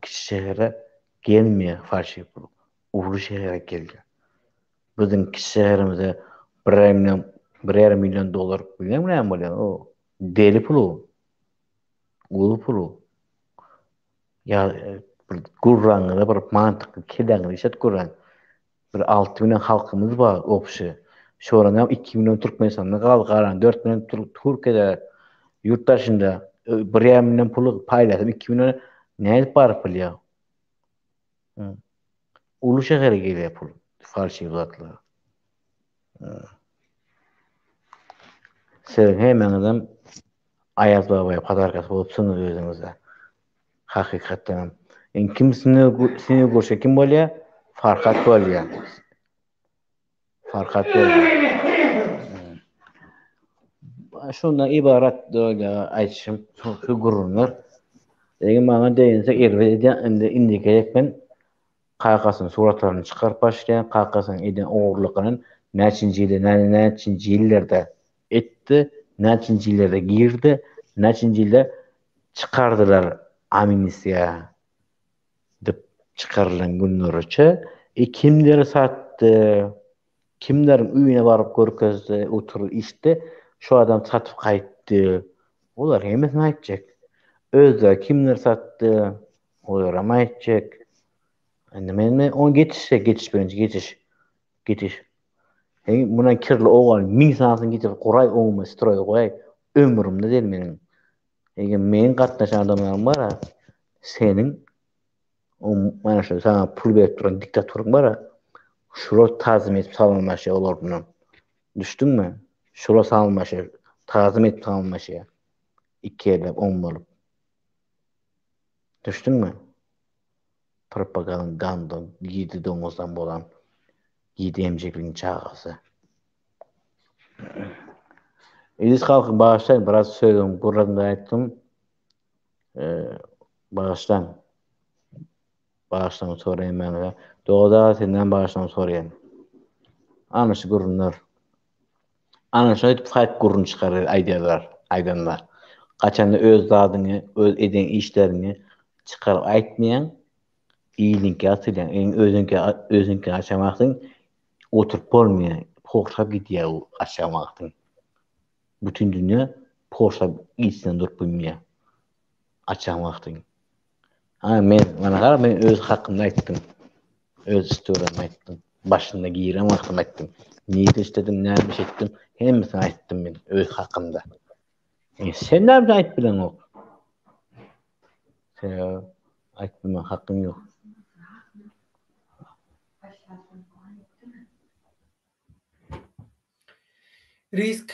kişi şehre gelmiyor farşı bulup. Uğru şehre geldi. Bizim kişi şehrimize $1,5 milyon bilmem ne böyle o deli pulu. Ulu pulu. Ya bir gurranı bir mantıklı kedangı işet gurran. Bir 6 milyon halkımız var opşu. Şoran 2 milyon Türkmenistan'da kalgaran 4 milyon Türkiye'de yurttaşında 1,5 milyon pulu paylaşıp 2 milyon ne var pul ya? Ulu şehre geliyor pul. Farşi uzatlı. Sen hemen adam Ayaz Baba'ya padarkası olup sınır özünüzde. Hakikaten. Kim seni görse kim bolya? Farkat bolya. Farkat berdi. Şundan ibarat öyle aytışım şu gururlar. Egen bana deýense erwede indi gerekmen kakasyň suratlaryny çykaryp başlaýan, kakasyň eden ogurlygynyň näçinji ýyllerde etdi, näçinji ýyllerde girdi, näçinji ýylda çykardylar amnistия dip çykarylan günleriçe kimleri satdy, kimlerin üýüne baryp görkezdi, oturup içdi, şu adam satyp gaýtdy. Olar hemesini aýtjak. Özde kimler satdy, olar hem aýtjak. Indi men on geçiş. Buna kirli oğal 1000 sanasyny geçip guray oňumy stroy goýay. Ömrümde del meniň. Men gatnaşan adamlarym bar, seniň mana şu sana pul berip duran diktatoryň bar. Şuro tazim etip salmaşy olar bilen. Düşdüňmi? Şuro salmaşy, tazim etip salmaşy. 2 elep 10 bolup. Düşdüňmi? Propagandandan, ýedi doňuzdan bolan ýedi emjekliň çagasy. Elis halky başdan biraz söýdüm, buranda aýtdym. Başdan soraýan mene. Doda senden başdan soraýan. Ana şu gurunlar. Ana şu fayt gurun çykarar aýdanlar. Kaçanda öz zadyny, öz eden işlerini çykaryp aýtmaýan, iýilinki atylýan, özüňki açamakdyň oturup bolmaýan, poşap gidýär o açamakdyň. Bütün dünýä poşap içinden durup bilmeýär. Açamakdyň. Men öz hakymda aýtdym. Öz istoriyamy aýtdym. Başynda giýirem hakymda aýtdym. Niýet istedim, näme etdim, hemesini aýtdym men öz hakymda. Sen näme aýtyp bilen ok? Sen aýtma hakkym ýok. Risk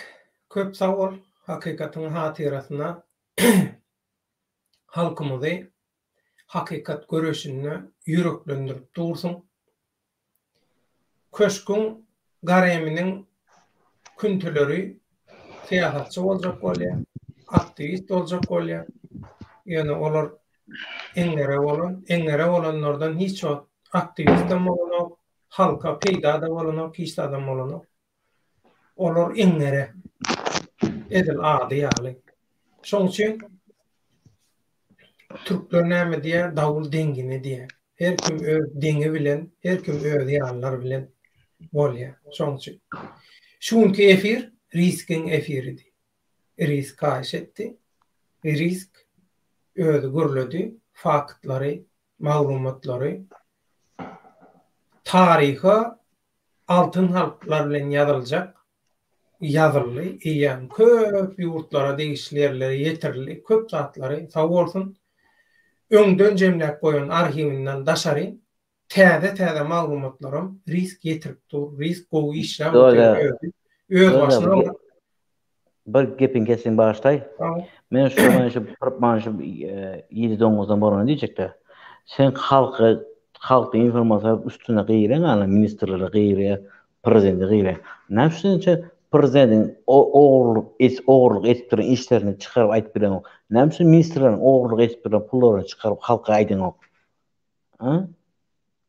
köp sagol hakikatyň hatyrasyna halkymyzy hakikat göreşine ýüreklendirip dursun. Köşkün gareminiň küntüleri siýasatçy boljak bolýar, aktivist boljak bolýar. Ýöne olar eňere bolanlardan hiç wagt aktivistim bolanok, halka peýda da bolanok, hiç adam bolanok. Olar eňere edil ady ýaly. Şoň üçin Türkler näme diýär? Dawul dengini diýär. Her kim öz deňi bilen, her kim öz ýanlar bilen bolýar. Şoň üçin şunki efir riskiň efiridi. Risk aýşetdi. Risk öýde görledi, faktlary, maglumatlary taryha altyn halklar bilen ýazyljak. Ýazyldy, ýa-ni köp ýurtlara, degişlerlere ýetirli, köp zatlary sag bolsun. Öňden jemläp goýan arhiwinden daşary täze maglumatlarym risk ýetirip dur, risk gowy işler öz başyna bir gepin kesin başlay. Men şu 7 doňuzdan bolan diýjekler. Sen halky informasiýa üstüne gyýran, ana ministrlere gyýran, prezidente gyýran. Näçe prezidentin ogurluk etip duran işlerini çykaryp aýtyp bilen ok. Näçe ministrlerin ogurluk etip duran pullaryny çykaryp halka aýdan ok.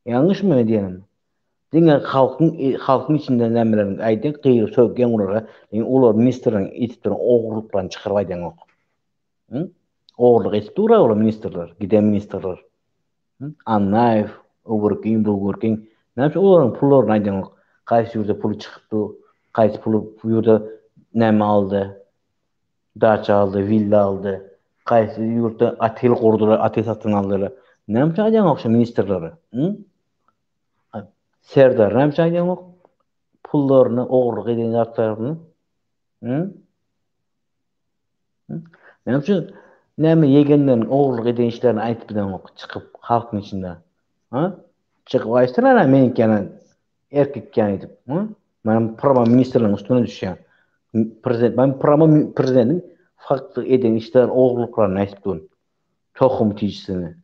Ýalňyşmy diýenim? Diňe halkyň içinde nämeleriň aýdan gyýryp söýgen ulara, ular ministrlerin etip duran ogurluklaryny çykaryp aýdan ok. Ogurluk etip duran ular ministrler, giden ministrler. Annaýew, Ogurkin, näçe olaryň pullaryny aýdan ok. Gaýsy ýerde pul çykypdy, gaýsy pul bu ýurda näme aldy? Daça aldy, villa aldy. Gaýsy ýurda otel gurdular, otel satyn aldylar. Näme aýdan ok ministrleri? Serdar näme aýdan ok? Pullaryny ogurlyk eden zatlaryny. Näme ýegenleriň ogurlyk eden işlerini aýtyp bilen ok, çykyp halkyň içinde. Çykyp aýtsalar meninkene erkekken edip, men prama ministrliğinin üstüne düşýän. Prezidentin fakty eden işler ogurlyklaryny aýtyp durýan. Tohum tiýjisini.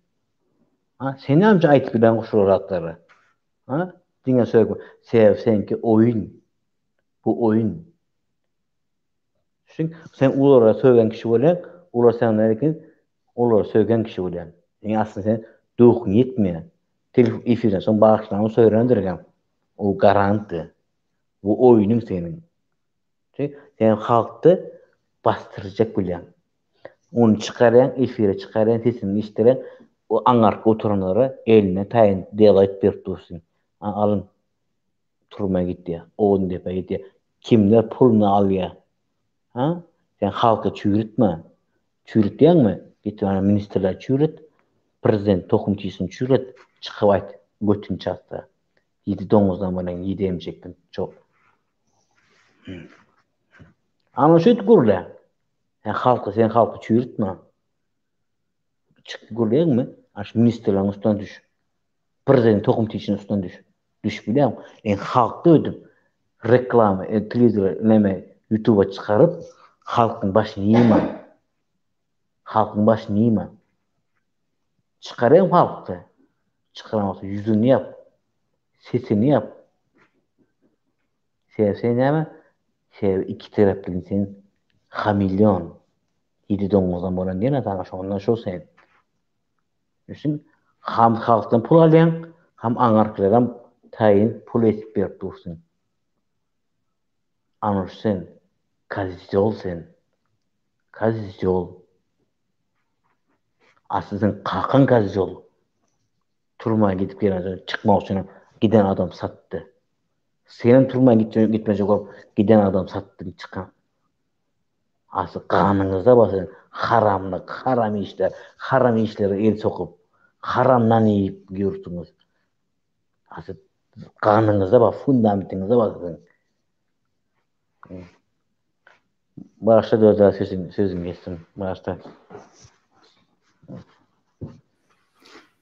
Sen näme aýtyp bilen goşular atlary? Diňe söýgü. Senki oyun. Bu oyun. Sen ulara söýgen kişi bolan, ular senden ekin, ular söýgen kişi bolan. Aslında sen döwün yetmeýär. Telefon efirden soň bagşlanyň söýrendirgen. O garanty. Bu oyunun senin. Sen halkty bastıracak bilen. Onu çıkaran, efire çıkaran, sesini iştiren, o anarka oturanlara eline tayin delayt berip dursun. Alın, turma gitti. Oğun depe gitti. Kimler pulunu alıyor? Ha? Sen halka çürütme. Çürütüyen mi? Gitti bana ministerler çürüt. Prezident tokumçisini çürüt. Çıkıp ait. Götün çattı. 7-9'dan bana 7 emecektin. Çok. Ama şöyle gurla. Sen halkı çürütme. Çıktı gurlayan mı? Aş ministerlerin üstünden düş. Prezident tokumçisinin üstünden düş. Düş biliyor musun? Halkta ödüm. Reklamı, televizyon, YouTube'a çıkarıp halkın başını yiyme. Halkın başını yiyme. Çıkarayım halkta. Çıkaramazsa yüzünü yap. Sesini yap. Sen ne? İki taraflı sen hamilyon. 7-9'dan bolan diýen adam şondan şo sen. Düşün, ham halktan pul alýan, ham aňarkylardan taýin pul etip berip dursun. Anur sen, kazizol sen. Kazizol. Aslında kakan kazizol. Turmaya gidip gelen çıkmak için giden adam sattı. Senin turmaya gitmeyecek olup giden adam sattı çıkan. Aslı kanınızda basın. Haram işleri el sokup, haramdan yiyip görürsünüz. Aslı kanınızda bak, fundamentinize basın. Başta da sözüm geçsin. Başta.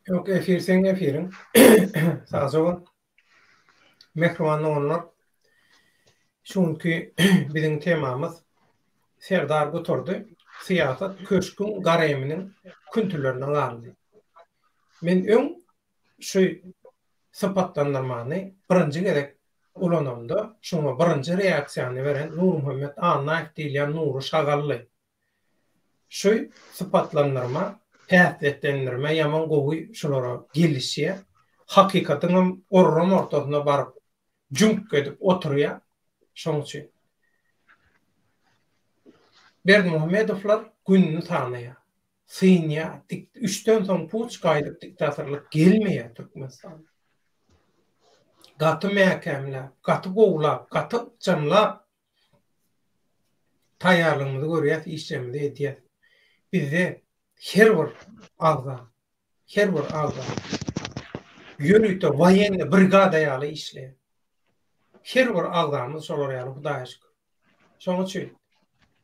Yok, efirin. Sağ olun. Mehribanlı onlar. Çünkü bizim temamız Serdar götürdü. Siyasat köşkün gareminin küntülerinden aldı. Men ön şu sıfatlandırmanı birinci gerek ulanamda şuna birinci reaksiyonu veren Nur Muhammed Anayk diýilen Nuru Şagally. Şu sıfatlandırma, täsirlendirme yaman gowy şolara gelişýär. Hakikatyň orran ortasyna baryp junk edip oturýar. Şoň üçin Berdimuhamedowlar gününü tanıya. Sıynya, 3'ten soň puç gaýdyp diktatorlyk gelmeýär Türkmenistan. Gaty mähkemler, gaty gowlar, gaty jamlar taýýarlygymyzy görýär, işlemde edýär. Bizde her bir agza, ýörükde waýenli brigada ýaly işleýär. Her bir agzamyz şolar ýaly Hudaýa şükür. Şoň üçin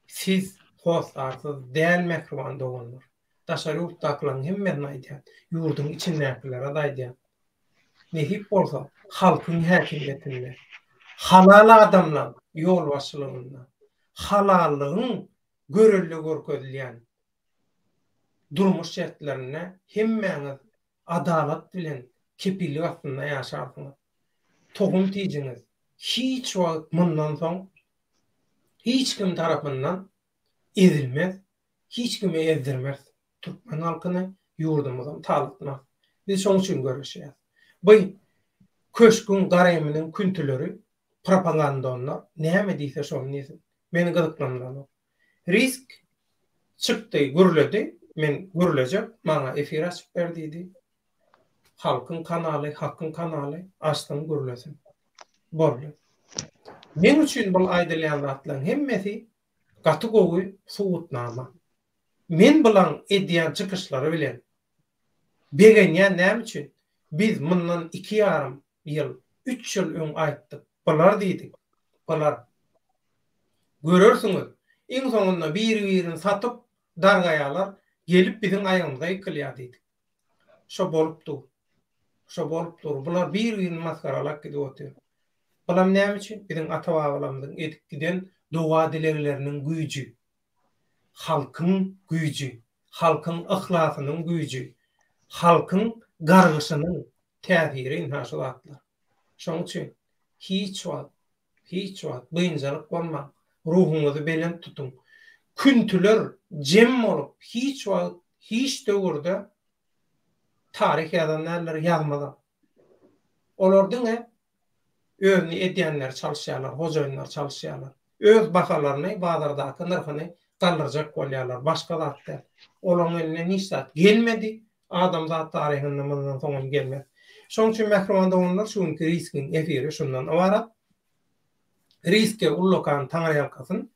siz hostarsız däl mehriban doganlar. Daşary utaklaryň hemmerini aýdýar. Ýurdun içindäkilere aýdýar. Nehip bolsa halkyň häkimiýetinde, halal adamlar ýol başçylygynda, halallygyň görelli görkezilýän durmuş şertlerine hemmeňiz adalat bilen kepillik astynda ýaşarsyňyz. Tohum tiýiňiz hiç wagt mundan soň hiç kim tarapyndan ezilmez, hiç kime ezdirmez. Türkmen halkyny ýurdumyzyň talytmaz. Biz şoň üçin görüşýär. Bu köşkün gareminin küntüleri propaganda onlar. Näme diýse şonu diýsin. Meni gyzyklandyran. Risk çykdy, gürledi. Men gürlejek, maňa efir açyp berdiydi. Halkyň kanaly, hakyň kanaly açdym gürlesin. Boldy. Men üçin bu aýdylýan zatlaryň hemmesi gaty gowy suwutnama. Men bilen edýän çykyşlary bilen begenýän näme üçin? Biz mundan 2,5 ýyl, 3 ýyl öň aýtdyk. Bular diýdik. Bular. Görürsiňiz, iň soňunda bir-birini satyp dargaýalar gelip bizim aýymyza ýykylýar diýdik. Şo bolupdy. Bular bir-birini maskaralak gidip otyr. Bular näme üçin? Bizim ata-babalarymyzyň edip giden dowa dilerleriniň güýji. Halkyň güýji, halkyň ihhlasynyň güýji, halkyň gargyşynyň täsiri inhaşylatlar. Şoň üçin hiç wagt bynjalyk bolma. Ruhuňyzy belem tutuň. Küntüler jem bolup hiç wagt hiç döwürde tarih ýazanlar ýazmadan. Olar diňe özüni edýänler çalşýarlar, hojaýynlar çalşýarlar. Öz bahalaryny bazardaky nyrhyny galdyrjak bolýarlar. Başga zatda. Olaň eline hiç zat gelmedi. Adam zat tarihinden bundan soňra gelmedi. Şoň üçin mährimanda onlar şuňky riskin efiri şundan ibarat. Riske ullokan taňry ýalkasyn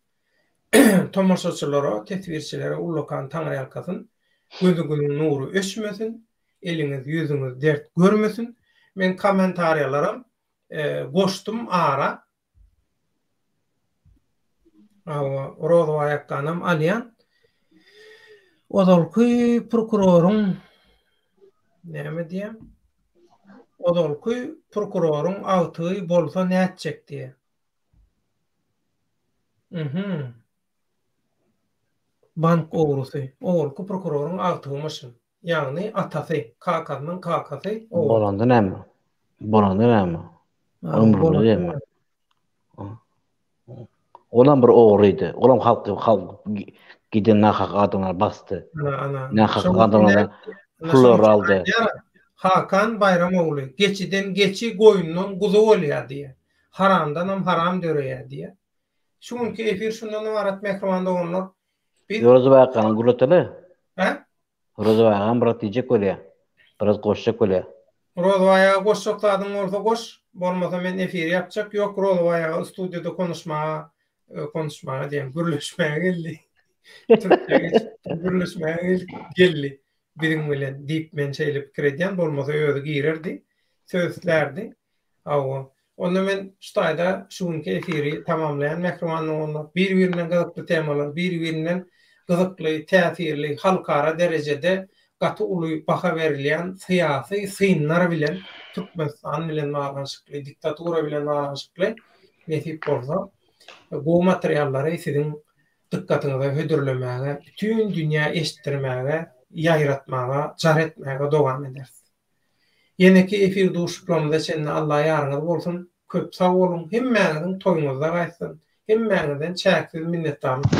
tomaşaçylara, tesbirçilere ullokan taňry ýalkasyn gözüňiň nury öşmesin, eliňiz, ýüzüňiz dert görmesin. Men kommentariýalaram goşdum ara. Rozo ayakkanam alyan. Odolky prokurorun näme diýem? Odolky prokurorun awty bolsa näçek diýe. Bank oğrusy. Olky prokurorun awtymyşyn. Ýagny atasy, kakanyň kakasy Bolanda näme? Bolanda näme? Ömrüne näme? Olam bir oğruydy. Olam halk giden nahak adamlar bastı. Nahak adamlar pullar aldı. Hakan Bayramoğlu geçiden geçi goýundan guzu bolýar diýe. Haramdan haram döreýär diýe. Şuňky efir şundan ibarat mährimanda onlar. Roza baýakan gurlatly. Ha? Roza baýakan bir tiýek bolýar. Biraz goşjak bolýar. Roza baýaga goşjak bolsa goş, bolmasa men efir ýapjak. Ýok, roza baýaga studiýada konuşmaga diýen gürleşmäge geldi. Gürleşmäge geldi. Biriň bilen diýip men şeýle pikir edýän, bolmasa öýde girerdi, sözlerdi. Onda men ştaýda şuňky efiri tamamlaýan mährimanyň onlar bir-birine gyzykly temalar, bir-birine gyzykly, täsirli, halkara derejede gaty uly baha berilýän syýasy synlar bilen Türkmenistan bilen baglanyşykly, diktatura bilen baglanyşykly nesip bolsa, bu materiallary siziň dikkatyňize hödürlemäge, bütün dünýä eşitdirmäge, ýaýratmaga, jar etmäge dowam eder. Yeneki efir duşuklamda senne Allah ýarňyz bolsun, köp sag bolun, hemmäňiziň toýuňyzda gaýsyn, hemmäňizden çäksiz minnetdarlyk.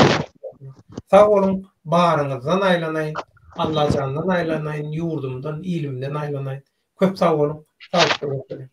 Sag bolun, baryňyzdan aýlanaýyn, Allah jandan aýlanaýyn, ýurdumdan, ilimden aýlanaýyn. Köp sag bolun, sag bolun.